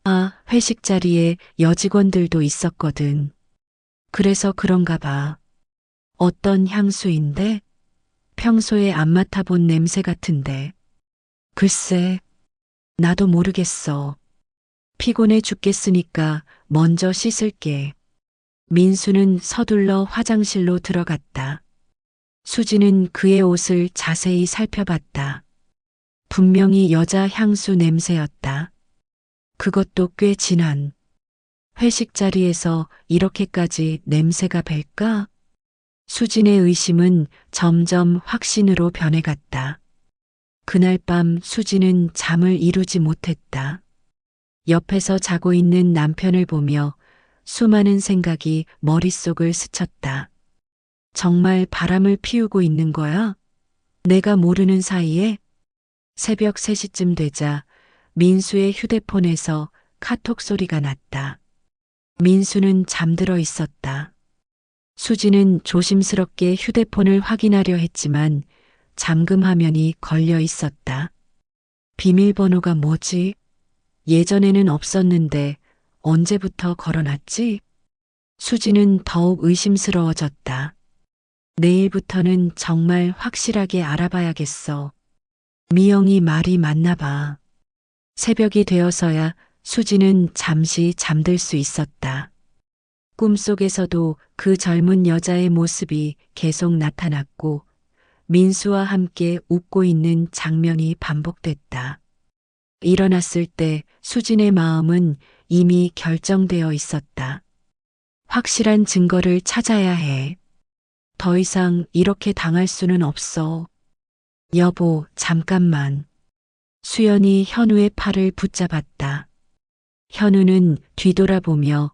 아, 회식 자리에 여직원들도 있었거든. 그래서 그런가 봐. 어떤 향수인데? 평소에 안 맡아본 냄새 같은데. 글쎄, 나도 모르겠어. 피곤해 죽겠으니까 먼저 씻을게. 민수는 서둘러 화장실로 들어갔다. 수지는 그의 옷을 자세히 살펴봤다. 분명히 여자 향수 냄새였다. 그것도 꽤 진한. 회식 자리에서 이렇게까지 냄새가 뱄까? 수진의 의심은 점점 확신으로 변해갔다. 그날 밤 수진은 잠을 이루지 못했다. 옆에서 자고 있는 남편을 보며 수많은 생각이 머릿속을 스쳤다. 정말 바람을 피우고 있는 거야? 내가 모르는 사이에? 새벽 3시쯤 되자 민수의 휴대폰에서 카톡 소리가 났다. 민수는 잠들어 있었다. 수지는 조심스럽게 휴대폰을 확인하려 했지만 잠금 화면이 걸려 있었다. 비밀번호가 뭐지? 예전에는 없었는데 언제부터 걸어놨지? 수지는 더욱 의심스러워졌다. 내일부터는 정말 확실하게 알아봐야겠어. 미영이 말이 맞나 봐. 새벽이 되어서야 수지는 잠시 잠들 수 있었다. 꿈속에서도 그 젊은 여자의 모습이 계속 나타났고 민수와 함께 웃고 있는 장면이 반복됐다. 일어났을 때 수진의 마음은 이미 결정되어 있었다. 확실한 증거를 찾아야 해. 더 이상 이렇게 당할 수는 없어. 여보, 잠깐만. 수연이 현우의 팔을 붙잡았다. 현우는 뒤돌아보며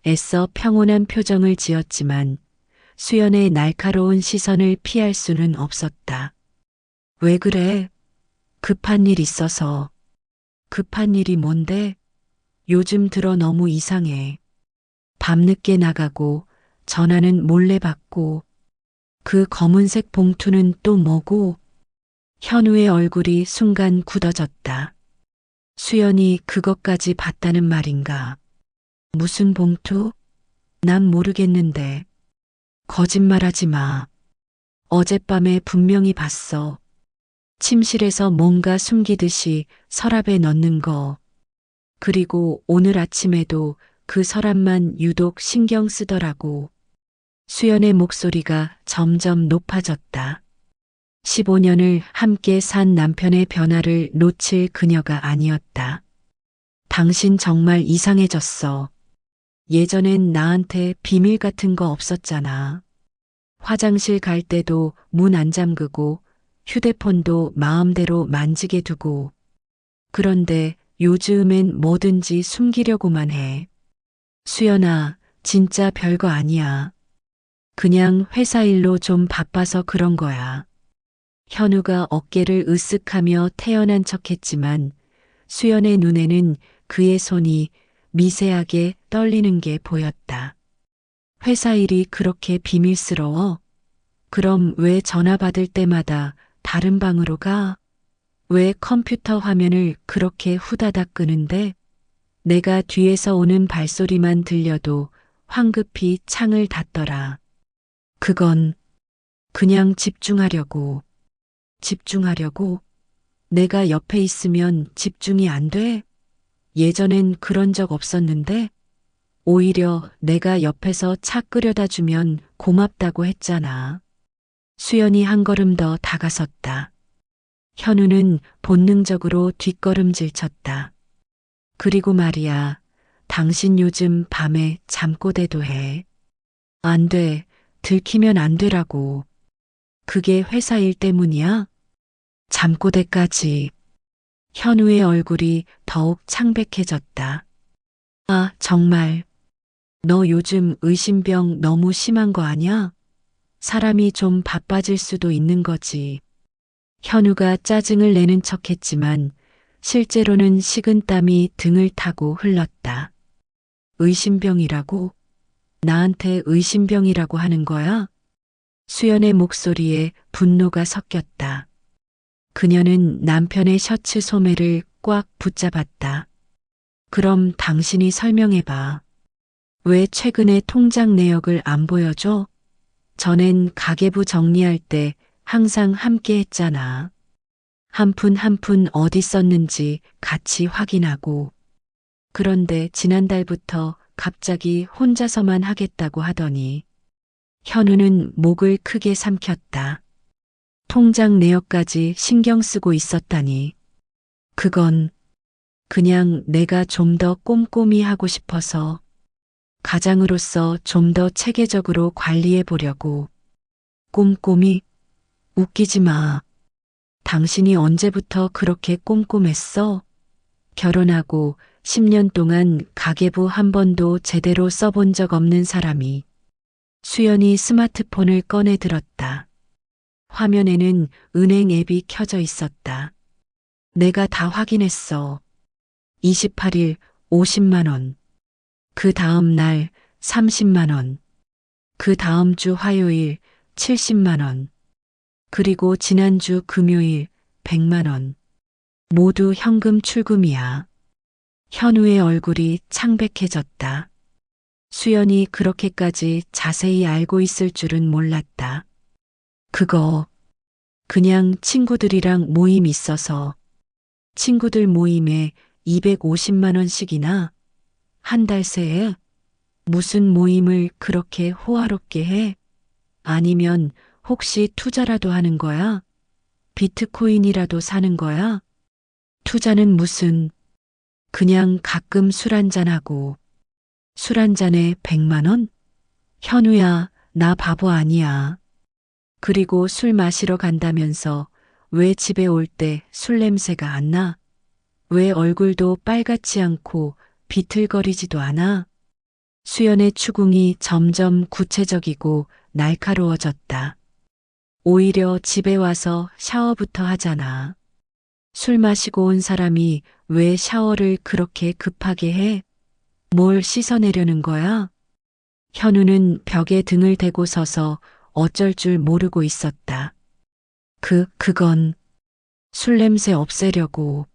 애써 평온한 표정을 지었지만 수연의 날카로운 시선을 피할 수는 없었다. 왜 그래? 급한 일 있어서. 급한 일이 뭔데? 요즘 들어 너무 이상해. 밤늦게 나가고 전화는 몰래 받고 그 검은색 봉투는 또 뭐고? 현우의 얼굴이 순간 굳어졌다. 수연이 그것까지 봤다는 말인가? 무슨 봉투? 난 모르겠는데. 거짓말하지 마. 어젯밤에 분명히 봤어. 침실에서 뭔가 숨기듯이 서랍에 넣는 거. 그리고 오늘 아침에도 그 서랍만 유독 신경 쓰더라고. 수연의 목소리가 점점 높아졌다. 15년을 함께 산 남편의 변화를 놓칠 그녀가 아니었다. 당신 정말 이상해졌어. 예전엔 나한테 비밀 같은 거 없었잖아. 화장실 갈 때도 문 안 잠그고 휴대폰도 마음대로 만지게 두고. 그런데 요즘엔 뭐든지 숨기려고만 해. 수연아, 진짜 별거 아니야. 그냥 회사 일로 좀 바빠서 그런 거야. 현우가 어깨를 으쓱하며 태연한 척했지만 수연의 눈에는 그의 손이 미세하게 떨리는 게 보였다. 회사 일이 그렇게 비밀스러워? 그럼 왜 전화 받을 때마다 다른 방으로 가? 왜 컴퓨터 화면을 그렇게 후다닥 끄는데? 내가 뒤에서 오는 발소리만 들려도 황급히 창을 닫더라. 그건 그냥 집중하려고. 집중하려고? 내가 옆에 있으면 집중이 안 돼? 예전엔 그런 적 없었는데? 오히려 내가 옆에서 차 끓여다 주면 고맙다고 했잖아. 수연이 한 걸음 더 다가섰다. 현우는 본능적으로 뒷걸음질 쳤다. 그리고 말이야, 당신 요즘 밤에 잠꼬대도 해. 안 돼, 들키면 안 되라고. 그게 회사 일 때문이야? 잠꼬대까지. 현우의 얼굴이 더욱 창백해졌다. 아, 정말. 너 요즘 의심병 너무 심한 거 아냐? 사람이 좀 바빠질 수도 있는 거지. 현우가 짜증을 내는 척했지만 실제로는 식은땀이 등을 타고 흘렀다. 의심병이라고? 나한테 의심병이라고 하는 거야? 수연의 목소리에 분노가 섞였다. 그녀는 남편의 셔츠 소매를 꽉 붙잡았다. 그럼 당신이 설명해봐. 왜 최근에 통장 내역을 안 보여줘? 전엔 가계부 정리할 때 항상 함께 했잖아. 한 푼 한 푼 어디 썼는지 같이 확인하고. 그런데 지난달부터 갑자기 혼자서만 하겠다고 하더니 현우는 목을 크게 삼켰다. 통장 내역까지 신경 쓰고 있었다니. 그건 그냥 내가 좀 더 꼼꼼히 하고 싶어서 가장으로서 좀 더 체계적으로 관리해 보려고. 꼼꼼히? 웃기지 마. 당신이 언제부터 그렇게 꼼꼼했어? 결혼하고 10년 동안 가계부 한 번도 제대로 써본 적 없는 사람이. 수연이 스마트폰을 꺼내 들었다. 화면에는 은행 앱이 켜져 있었다. 내가 다 확인했어. 28일 50만 원. 그 다음 날 30만 원. 그 다음 주 화요일 70만 원. 그리고 지난주 금요일 100만 원. 모두 현금 출금이야. 현우의 얼굴이 창백해졌다. 수연이 그렇게까지 자세히 알고 있을 줄은 몰랐다. 그거 그냥 친구들이랑 모임 있어서 친구들 모임에 250만 원씩이나 한 달 새에 무슨 모임을 그렇게 호화롭게 해? 아니면 혹시 투자라도 하는 거야? 비트코인이라도 사는 거야? 투자는 무슨 그냥 가끔 술 한잔하고 술 한 잔에 100만 원? 현우야, 나 바보 아니야. 그리고 술 마시러 간다면서 왜 집에 올 때 술 냄새가 안 나? 왜 얼굴도 빨갛지 않고 비틀거리지도 않아? 수연의 추궁이 점점 구체적이고 날카로워졌다. 오히려 집에 와서 샤워부터 하잖아. 술 마시고 온 사람이 왜 샤워를 그렇게 급하게 해? 뭘 씻어내려는 거야? 현우는 벽에 등을 대고 서서 어쩔 줄 모르고 있었다. 그건 술 냄새 없애려고.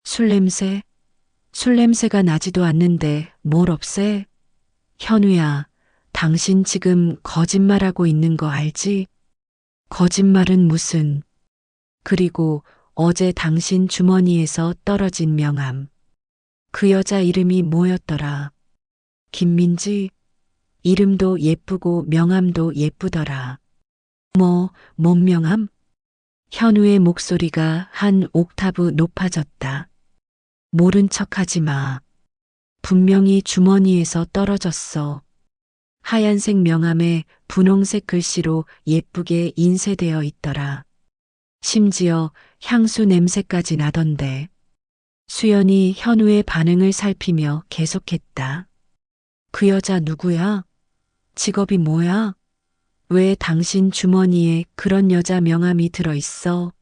술 냄새? 술 냄새가 나지도 않는데 뭘 없애? 현우야, 당신 지금 거짓말하고 있는 거 알지? 거짓말은 무슨. 그리고 어제 당신 주머니에서 떨어진 명함. 그 여자 이름이 뭐였더라? 김민지? 이름도 예쁘고 명함도 예쁘더라. 뭔 명함? 현우의 목소리가 한 옥타브 높아졌다. 모른 척하지 마. 분명히 주머니에서 떨어졌어. 하얀색 명함에 분홍색 글씨로 예쁘게 인쇄되어 있더라. 심지어 향수 냄새까지 나던데. 수연이 현우의 반응을 살피며 계속했다. 그 여자 누구야? 직업이 뭐야? 왜 당신 주머니에 그런 여자 명함이 들어있어?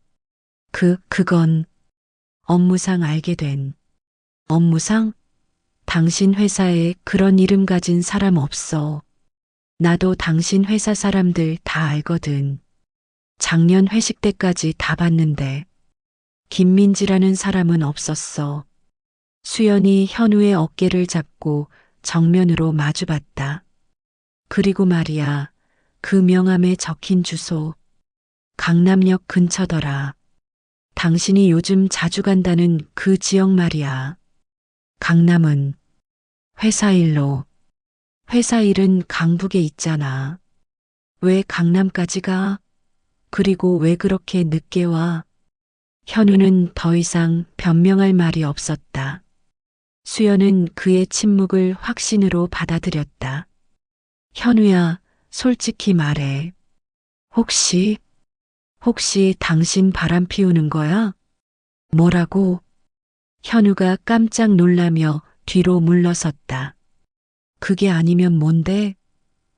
그건 업무상 알게 된. 업무상? 당신 회사에 그런 이름 가진 사람 없어. 나도 당신 회사 사람들 다 알거든. 작년 회식 때까지 다 봤는데. 김민지라는 사람은 없었어. 수연이 현우의 어깨를 잡고 정면으로 마주봤다. 그리고 말이야, 그 명함에 적힌 주소. 강남역 근처더라. 당신이 요즘 자주 간다는 그 지역 말이야. 강남은 회사 일로. 회사 일은 강북에 있잖아. 왜 강남까지 가? 그리고 왜 그렇게 늦게 와? 현우는 더 이상 변명할 말이 없었다. 수연은 그의 침묵을 확신으로 받아들였다. 현우야, 솔직히 말해. 혹시 당신 바람 피우는 거야? 뭐라고? 현우가 깜짝 놀라며 뒤로 물러섰다. 그게 아니면 뭔데?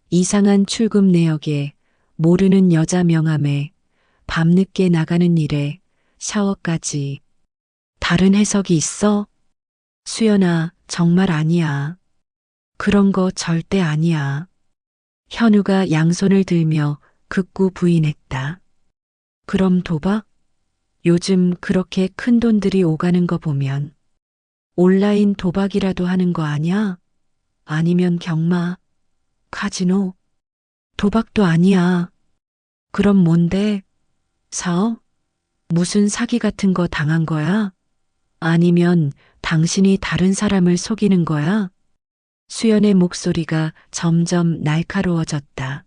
이상한 출금 내역에 모르는 여자 명함에 밤늦게 나가는 일에 샤워까지. 다른 해석이 있어? 수연아, 정말 아니야. 그런 거 절대 아니야. 현우가 양손을 들며 극구 부인했다. 그럼 도박? 요즘 그렇게 큰 돈들이 오가는 거 보면 온라인 도박이라도 하는 거 아니야? 아니면 경마, 카지노? 도박도 아니야. 그럼 뭔데? 사업? 무슨 사기 같은 거 당한 거야? 아니면 당신이 다른 사람을 속이는 거야? 수연의 목소리가 점점 날카로워졌다.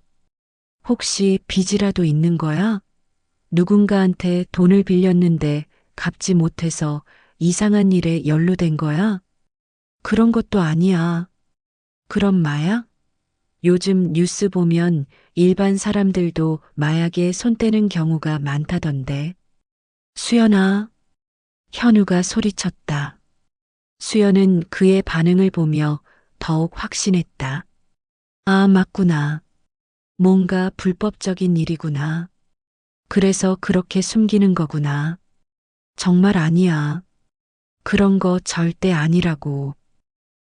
혹시 빚이라도 있는 거야? 누군가한테 돈을 빌렸는데 갚지 못해서 이상한 일에 연루된 거야? 그런 것도 아니야. 그럼 마약? 요즘 뉴스 보면 일반 사람들도 마약에 손 떼는 경우가 많다던데. 수연아, 현우가 소리쳤다. 수연은 그의 반응을 보며 더욱 확신했다. 아, 맞구나. 뭔가 불법적인 일이구나. 그래서 그렇게 숨기는 거구나. 정말 아니야. 그런 거 절대 아니라고.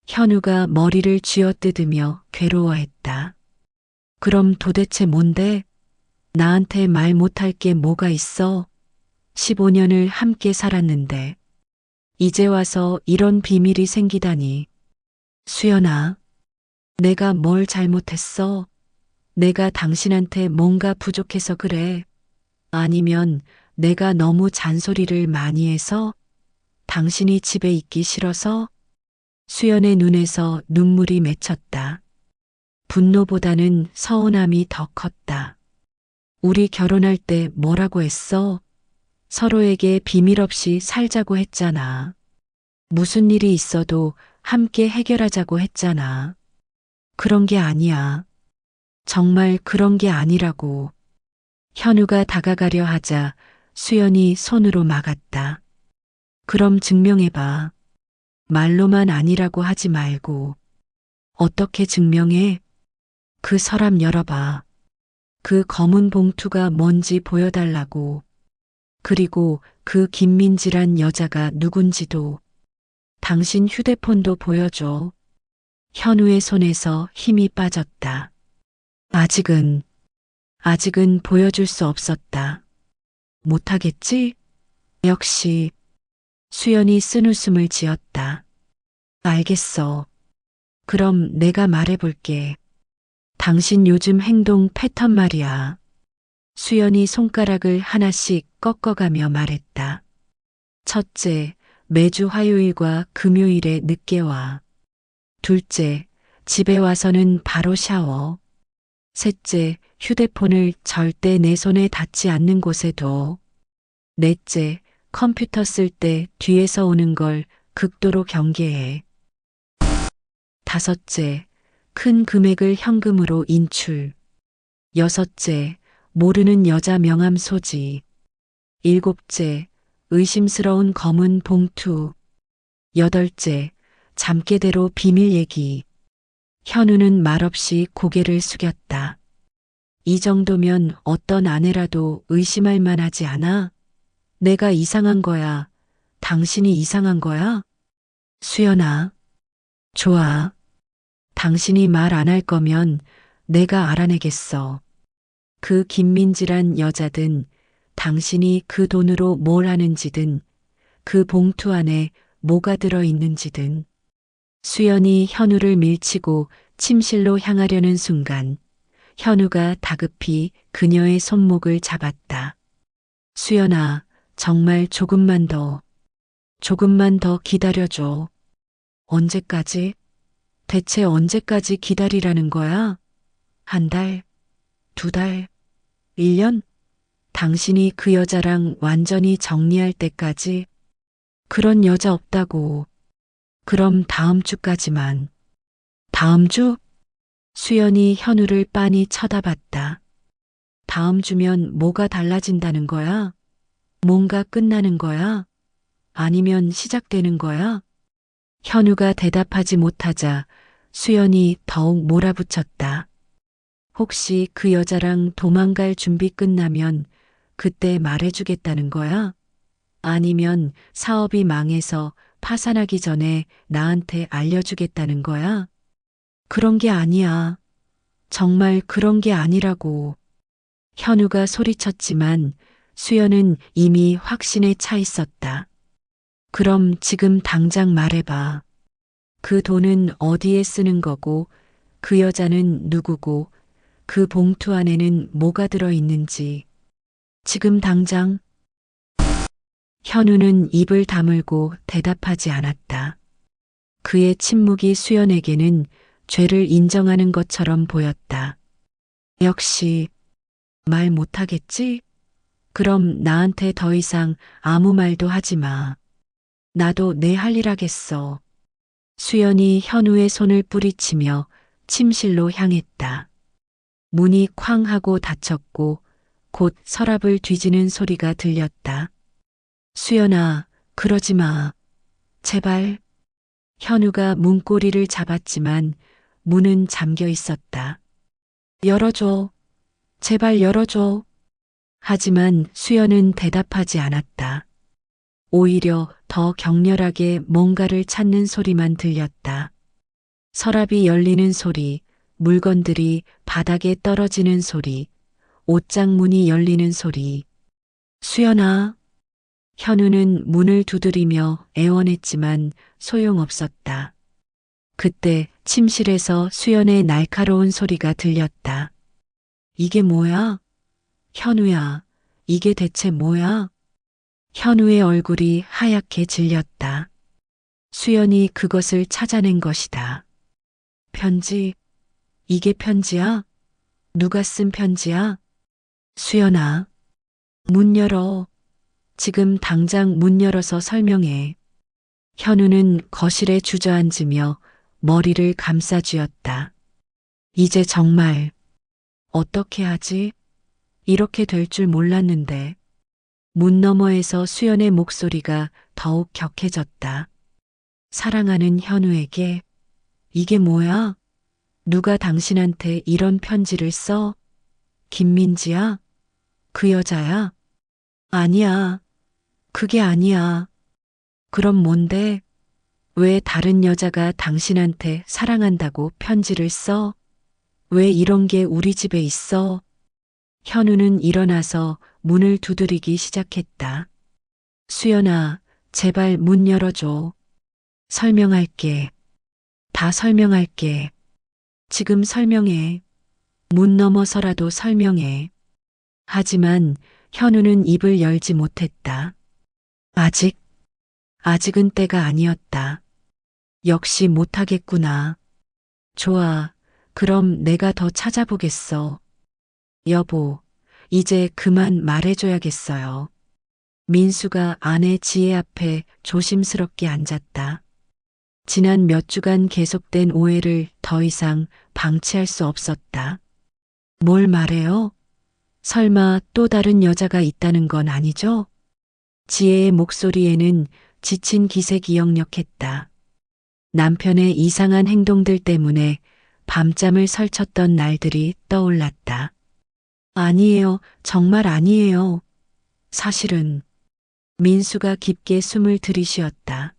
현우가 머리를 쥐어뜯으며 괴로워했다. 그럼 도대체 뭔데? 나한테 말 못할 게 뭐가 있어? 15년을 함께 살았는데. 이제 와서 이런 비밀이 생기다니. 수연아, 내가 뭘 잘못했어? 내가 당신한테 뭔가 부족해서 그래? 아니면 내가 너무 잔소리를 많이 해서? 당신이 집에 있기 싫어서? 수연의 눈에서 눈물이 맺혔다. 분노보다는 서운함이 더 컸다. 우리 결혼할 때 뭐라고 했어? 서로에게 비밀 없이 살자고 했잖아. 무슨 일이 있어도 함께 해결하자고 했잖아. 그런 게 아니야. 정말 그런 게 아니라고. 현우가 다가가려 하자 수연이 손으로 막았다. 그럼 증명해봐. 말로만 아니라고 하지 말고. 어떻게 증명해? 그 서랍 열어봐. 그 검은 봉투가 뭔지 보여달라고. 그리고 그 김민지란 여자가 누군지도. 당신 휴대폰도 보여줘. 현우의 손에서 힘이 빠졌다. 아직은 보여줄 수 없었다. 못하겠지? 역시 수연이 쓴웃음을 지었다. 알겠어. 그럼 내가 말해볼게. 당신 요즘 행동 패턴 말이야. 수연이 손가락을 하나씩 꺾어가며 말했다. 첫째, 매주 화요일과 금요일에 늦게 와. 둘째, 집에 와서는 바로 샤워. 셋째, 휴대폰을 절대 내 손에 닿지 않는 곳에 둬. 넷째, 컴퓨터 쓸 때 뒤에서 오는 걸 극도로 경계해. 다섯째, 큰 금액을 현금으로 인출. 여섯째, 모르는 여자 명함 소지. 일곱째, 의심스러운 검은 봉투. 여덟째, 잠깨대로 비밀 얘기. 현우는 말없이 고개를 숙였다. 이 정도면 어떤 아내라도 의심할 만하지 않아? 내가 이상한 거야? 당신이 이상한 거야? 수연아, 좋아. 당신이 말 안 할 거면 내가 알아내겠어. 그 김민지란 여자든 당신이 그 돈으로 뭘 하는지든 그 봉투 안에 뭐가 들어 있는지든. 수연이 현우를 밀치고 침실로 향하려는 순간 현우가 다급히 그녀의 손목을 잡았다. 수연아, 정말 조금만 더 기다려줘. 언제까지? 대체 언제까지 기다리라는 거야? 한 달, 두 달, 1년? 당신이 그 여자랑 완전히 정리할 때까지? 그런 여자 없다고. 그럼 다음 주까지만. 다음 주? 수연이 현우를 빤히 쳐다봤다. 다음 주면 뭐가 달라진다는 거야? 뭔가 끝나는 거야? 아니면 시작되는 거야? 현우가 대답하지 못하자 수연이 더욱 몰아붙였다. 혹시 그 여자랑 도망갈 준비 끝나면 그때 말해주겠다는 거야? 아니면 사업이 망해서 파산하기 전에 나한테 알려주겠다는 거야? 그런 게 아니야. 정말 그런 게 아니라고. 현우가 소리쳤지만 수연은 이미 확신에 차 있었다. 그럼 지금 당장 말해봐. 그 돈은 어디에 쓰는 거고, 그 여자는 누구고, 그 봉투 안에는 뭐가 들어 있는지. 지금 당장. 현우는 입을 다물고 대답하지 않았다. 그의 침묵이 수연에게는 죄를 인정하는 것처럼 보였다. 역시 말 못하겠지? 그럼 나한테 더 이상 아무 말도 하지 마. 나도 내 할 일 하겠어. 수연이 현우의 손을 뿌리치며 침실로 향했다. 문이 쾅 하고 닫혔고 곧 서랍을 뒤지는 소리가 들렸다. 수연아, 그러지 마. 제발. 현우가 문고리를 잡았지만 문은 잠겨 있었다. 열어줘. 제발 열어줘. 하지만 수연은 대답하지 않았다. 오히려 더 격렬하게 뭔가를 찾는 소리만 들렸다. 서랍이 열리는 소리, 물건들이 바닥에 떨어지는 소리, 옷장 문이 열리는 소리. 수연아. 현우는 문을 두드리며 애원했지만 소용없었다. 그때 침실에서 수연의 날카로운 소리가 들렸다. 이게 뭐야? 현우야, 이게 대체 뭐야? 현우의 얼굴이 하얗게 질렸다. 수연이 그것을 찾아낸 것이다. 편지, 이게 편지야? 누가 쓴 편지야? 수연아, 문 열어. 지금 당장 문 열어서 설명해. 현우는 거실에 주저앉으며 머리를 감싸쥐었다. 이제 정말 어떻게 하지? 이렇게 될 줄 몰랐는데. 문 너머에서 수연의 목소리가 더욱 격해졌다. 사랑하는 현우에게. 이게 뭐야? 누가 당신한테 이런 편지를 써? 김민지야? 그 여자야? 아니야. 그게 아니야. 그럼 뭔데? 왜 다른 여자가 당신한테 사랑한다고 편지를 써? 왜 이런 게 우리 집에 있어? 현우는 일어나서 문을 두드리기 시작했다. 수연아, 제발 문 열어줘. 설명할게. 다 설명할게. 지금 설명해. 문 넘어서라도 설명해. 하지만 현우는 입을 열지 못했다. 아직은 때가 아니었다. 역시 못하겠구나. 좋아. 그럼 내가 더 찾아보겠어. 여보, 이제 그만 말해줘야겠어요. 민수가 아내 지혜 앞에 조심스럽게 앉았다. 지난 몇 주간 계속된 오해를 더 이상 방치할 수 없었다. 뭘 말해요? 설마 또 다른 여자가 있다는 건 아니죠? 지혜의 목소리에는 지친 기색이 역력했다. 남편의 이상한 행동들 때문에 밤잠을 설쳤던 날들이 떠올랐다. 아니에요. 정말 아니에요. 사실은 민수가 깊게 숨을 들이쉬었다.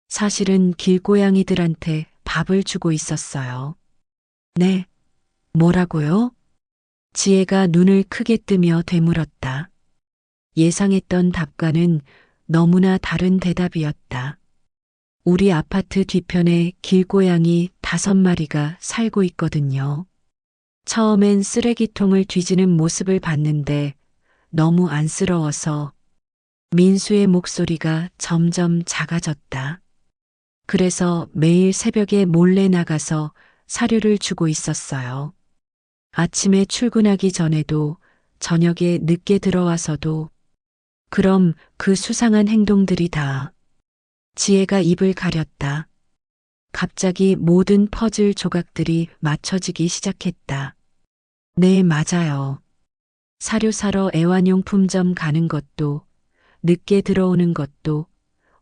사실은 길고양이들한테 밥을 주고 있었어요. 네. 뭐라고요? 지혜가 눈을 크게 뜨며 되물었다. 예상했던 답과는 너무나 다른 대답이었다. 우리 아파트 뒤편에 길고양이 5마리가 살고 있거든요. 처음엔 쓰레기통을 뒤지는 모습을 봤는데 너무 안쓰러워서 민수의 목소리가 점점 작아졌다. 그래서 매일 새벽에 몰래 나가서 사료를 주고 있었어요. 아침에 출근하기 전에도 저녁에 늦게 들어와서도. 그럼 그 수상한 행동들이 다. 지혜가 입을 가렸다. 갑자기 모든 퍼즐 조각들이 맞춰지기 시작했다. 네, 맞아요. 사료 사러 애완용품점 가는 것도, 늦게 들어오는 것도,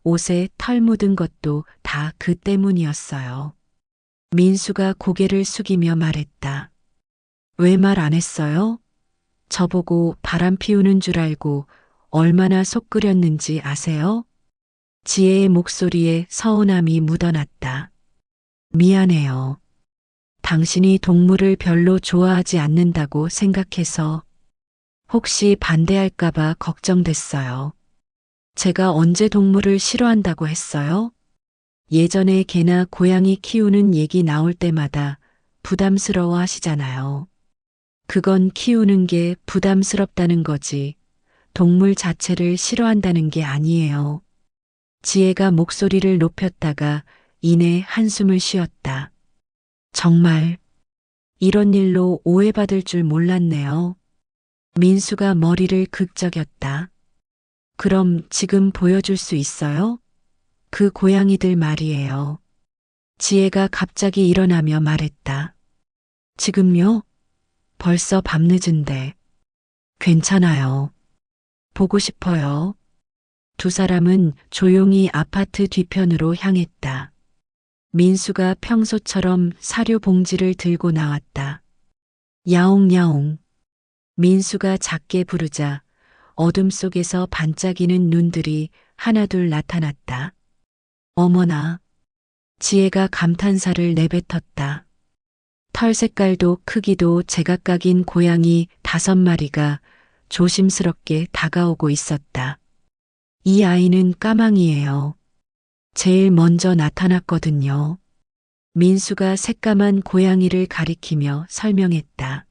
옷에 털 묻은 것도 다 그 때문이었어요. 민수가 고개를 숙이며 말했다. 왜 말 안 했어요? 저보고 바람 피우는 줄 알고 얼마나 속 끓였는지 아세요? 지혜의 목소리에 서운함이 묻어났다. 미안해요. 당신이 동물을 별로 좋아하지 않는다고 생각해서 혹시 반대할까봐 걱정됐어요. 제가 언제 동물을 싫어한다고 했어요? 예전에 개나 고양이 키우는 얘기 나올 때마다 부담스러워 하시잖아요. 그건 키우는 게 부담스럽다는 거지. 동물 자체를 싫어한다는 게 아니에요. 지혜가 목소리를 높였다가 이내 한숨을 쉬었다. 정말 이런 일로 오해받을 줄 몰랐네요. 민수가 머리를 극적였다. 그럼 지금 보여줄 수 있어요? 그 고양이들 말이에요. 지혜가 갑자기 일어나며 말했다. 지금요? 벌써 밤늦은데. 괜찮아요. 보고 싶어요. 두 사람은 조용히 아파트 뒤편으로 향했다. 민수가 평소처럼 사료 봉지를 들고 나왔다. 야옹야옹. 민수가 작게 부르자 어둠 속에서 반짝이는 눈들이 하나둘 나타났다. 어머나. 지혜가 감탄사를 내뱉었다. 털 색깔도 크기도 제각각인 고양이 5마리가 조심스럽게 다가오고 있었다. 이 아이는 까망이에요. 제일 먼저 나타났거든요. 민수가 새까만 고양이를 가리키며 설명했다.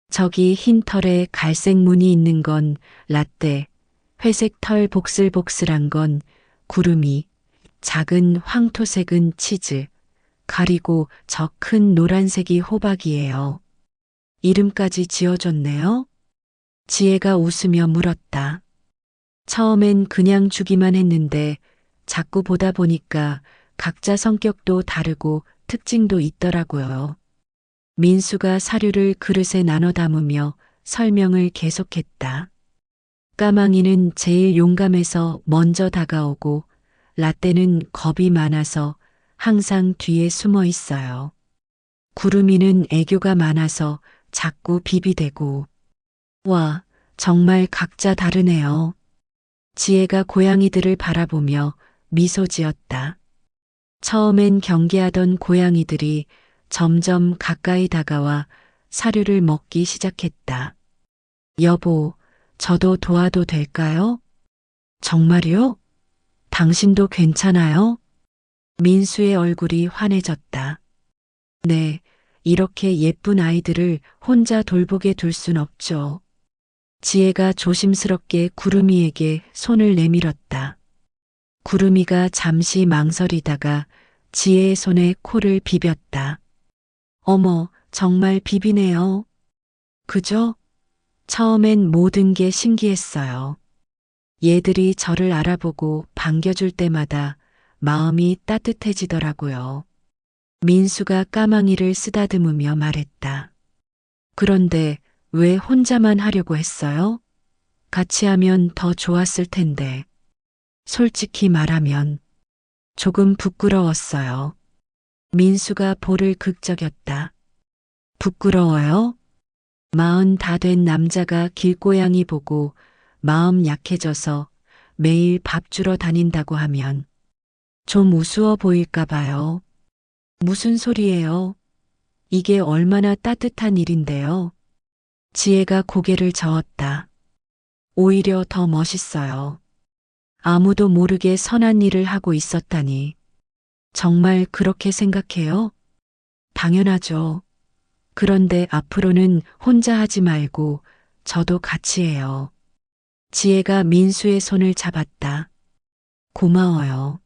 저기 흰 털에 갈색 무늬 있는 건 라떼, 회색 털 복슬복슬한 건 구름이, 작은 황토색은 치즈, 가리고 저 큰 노란색이 호박이에요. 이름까지 지어줬네요. 지혜가 웃으며 물었다. 처음엔 그냥 주기만 했는데 자꾸 보다 보니까 각자 성격도 다르고 특징도 있더라고요. 민수가 사료를 그릇에 나눠 담으며 설명을 계속했다. 까망이는 제일 용감해서 먼저 다가오고 라떼는 겁이 많아서 항상 뒤에 숨어 있어요. 구름이는 애교가 많아서 자꾸 비비대고. 와, 정말 각자 다르네요. 지혜가 고양이들을 바라보며 미소 지었다. 처음엔 경계하던 고양이들이 점점 가까이 다가와 사료를 먹기 시작했다. 여보, 저도 도와도 될까요? 정말요? 당신도 괜찮아요? 민수의 얼굴이 환해졌다. 네, 이렇게 예쁜 아이들을 혼자 돌보게 둘 순 없죠. 지혜가 조심스럽게 구름이에게 손을 내밀었다. 구름이가 잠시 망설이다가 지혜의 손에 코를 비볐다. 어머, 정말 비비네요. 그죠? 처음엔 모든 게 신기했어요. 얘들이 저를 알아보고 반겨줄 때마다 마음이 따뜻해지더라고요. 민수가 까망이를 쓰다듬으며 말했다. 그런데 왜 혼자만 하려고 했어요? 같이 하면 더 좋았을 텐데. 솔직히 말하면 조금 부끄러웠어요. 민수가 볼을 긁적였다. 부끄러워요? 40 다 된 남자가 길고양이 보고 마음 약해져서 매일 밥 주러 다닌다고 하면 좀 우스워 보일까 봐요. 무슨 소리예요? 이게 얼마나 따뜻한 일인데요. 지혜가 고개를 저었다. 오히려 더 멋있어요. 아무도 모르게 선한 일을 하고 있었다니. 정말 그렇게 생각해요? 당연하죠. 그런데 앞으로는 혼자 하지 말고 저도 같이 해요. 지혜가 민수의 손을 잡았다. 고마워요.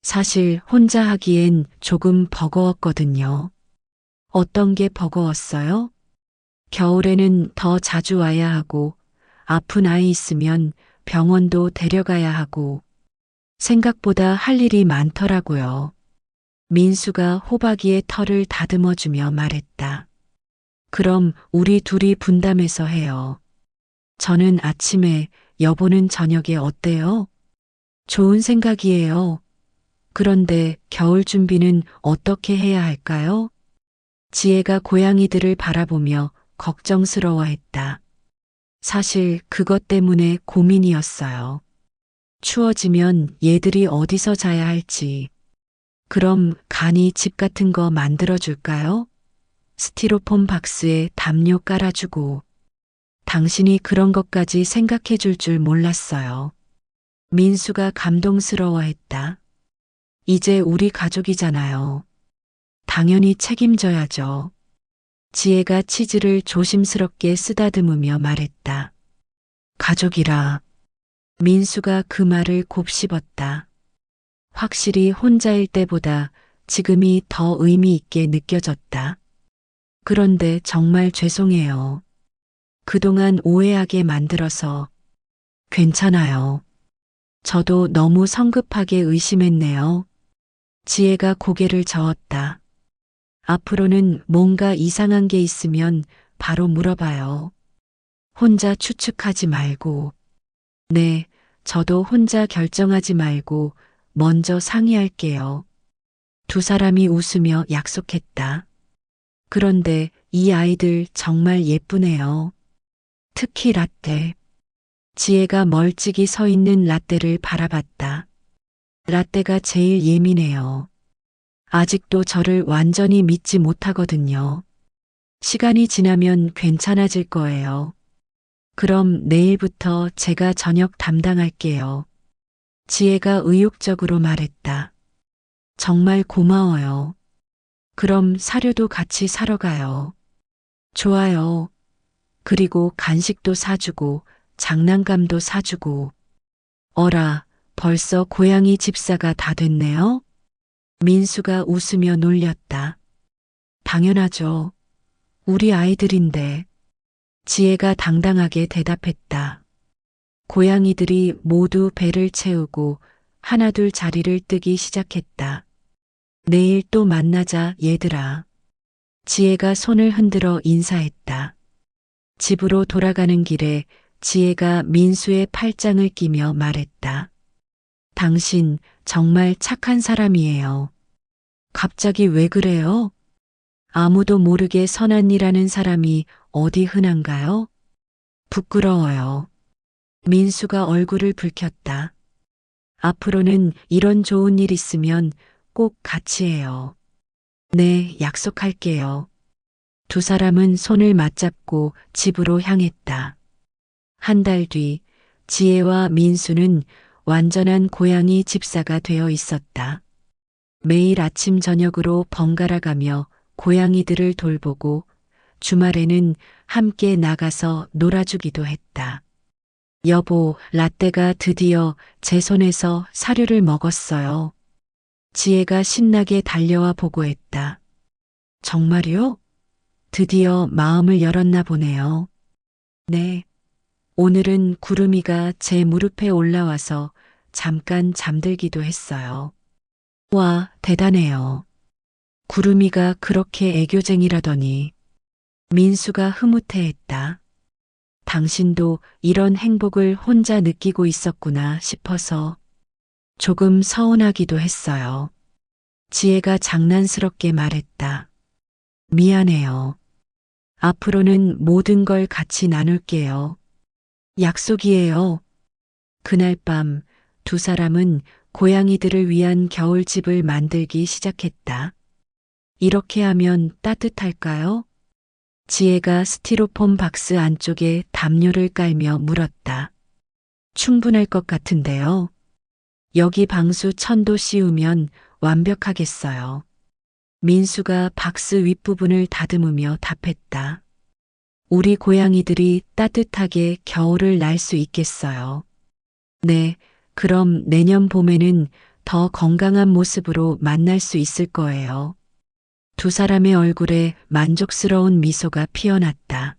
사실 혼자 하기엔 조금 버거웠거든요. 어떤 게 버거웠어요? 겨울에는 더 자주 와야 하고, 아픈 아이 있으면 병원도 데려가야 하고, 생각보다 할 일이 많더라고요. 민수가 호박이의 털을 다듬어주며 말했다. 그럼 우리 둘이 분담해서 해요. 저는 아침에, 여보는 저녁에 어때요? 좋은 생각이에요. 그런데 겨울 준비는 어떻게 해야 할까요? 지혜가 고양이들을 바라보며 걱정스러워했다. 사실 그것 때문에 고민이었어요. 추워지면 얘들이 어디서 자야 할지. 그럼 간이 집 같은 거 만들어줄까요? 스티로폼 박스에 담요 깔아주고. 당신이 그런 것까지 생각해 줄 줄 몰랐어요. 민수가 감동스러워했다. 이제 우리 가족이잖아요. 당연히 책임져야죠. 지혜가 치즈를 조심스럽게 쓰다듬으며 말했다. 가족이라. 민수가 그 말을 곱씹었다. 확실히 혼자일 때보다 지금이 더 의미 있게 느껴졌다. 그런데 정말 죄송해요. 그동안 오해하게 만들어서. 괜찮아요. 저도 너무 성급하게 의심했네요. 지혜가 고개를 저었다. 앞으로는 뭔가 이상한 게 있으면 바로 물어봐요. 혼자 추측하지 말고. 네, 저도 혼자 결정하지 말고 먼저 상의할게요. 두 사람이 웃으며 약속했다. 그런데 이 아이들 정말 예쁘네요. 특히 라떼. 지혜가 멀찍이 서 있는 라떼를 바라봤다. 라떼가 제일 예민해요. 아직도 저를 완전히 믿지 못하거든요. 시간이 지나면 괜찮아질 거예요. 그럼 내일부터 제가 저녁 담당할게요. 지혜가 의욕적으로 말했다. 정말 고마워요. 그럼 사료도 같이 사러 가요. 좋아요. 그리고 간식도 사주고 장난감도 사주고. 어라, 벌써 고양이 집사가 다 됐네요? 민수가 웃으며 놀렸다. 당연하죠. 우리 아이들인데. 지혜가 당당하게 대답했다. 고양이들이 모두 배를 채우고 하나둘 자리를 뜨기 시작했다. 내일 또 만나자, 얘들아. 지혜가 손을 흔들어 인사했다. 집으로 돌아가는 길에 지혜가 민수의 팔짱을 끼며 말했다. 당신 정말 착한 사람이에요. 갑자기 왜 그래요? 아무도 모르게 선한 일 하는 사람이 어디 흔한가요? 부끄러워요. 민수가 얼굴을 붉혔다. 앞으로는 이런 좋은 일 있으면 꼭 같이 해요. 네, 약속할게요. 두 사람은 손을 맞잡고 집으로 향했다. 한 달 뒤 지혜와 민수는 완전한 고양이 집사가 되어 있었다. 매일 아침 저녁으로 번갈아 가며 고양이들을 돌보고 주말에는 함께 나가서 놀아주기도 했다. 여보, 라떼가 드디어 제 손에서 사료를 먹었어요. 지혜가 신나게 달려와 보고했다. 정말요? 드디어 마음을 열었나 보네요. 네. 오늘은 구름이가 제 무릎에 올라와서 잠깐 잠들기도 했어요. 와, 대단해요. 구름이가 그렇게 애교쟁이라더니. 민수가 흐뭇해했다. 당신도 이런 행복을 혼자 느끼고 있었구나 싶어서 조금 서운하기도 했어요. 지혜가 장난스럽게 말했다. 미안해요. 앞으로는 모든 걸 같이 나눌게요. 약속이에요. 그날 밤 두 사람은 고양이들을 위한 겨울집을 만들기 시작했다. 이렇게 하면 따뜻할까요? 지혜가 스티로폼 박스 안쪽에 담요를 깔며 물었다. 충분할 것 같은데요. 여기 방수 천도 씌우면 완벽하겠어요. 민수가 박스 윗부분을 다듬으며 답했다. 우리 고양이들이 따뜻하게 겨울을 날 수 있겠어요. 네, 그럼 내년 봄에는 더 건강한 모습으로 만날 수 있을 거예요. 두 사람의 얼굴에 만족스러운 미소가 피어났다.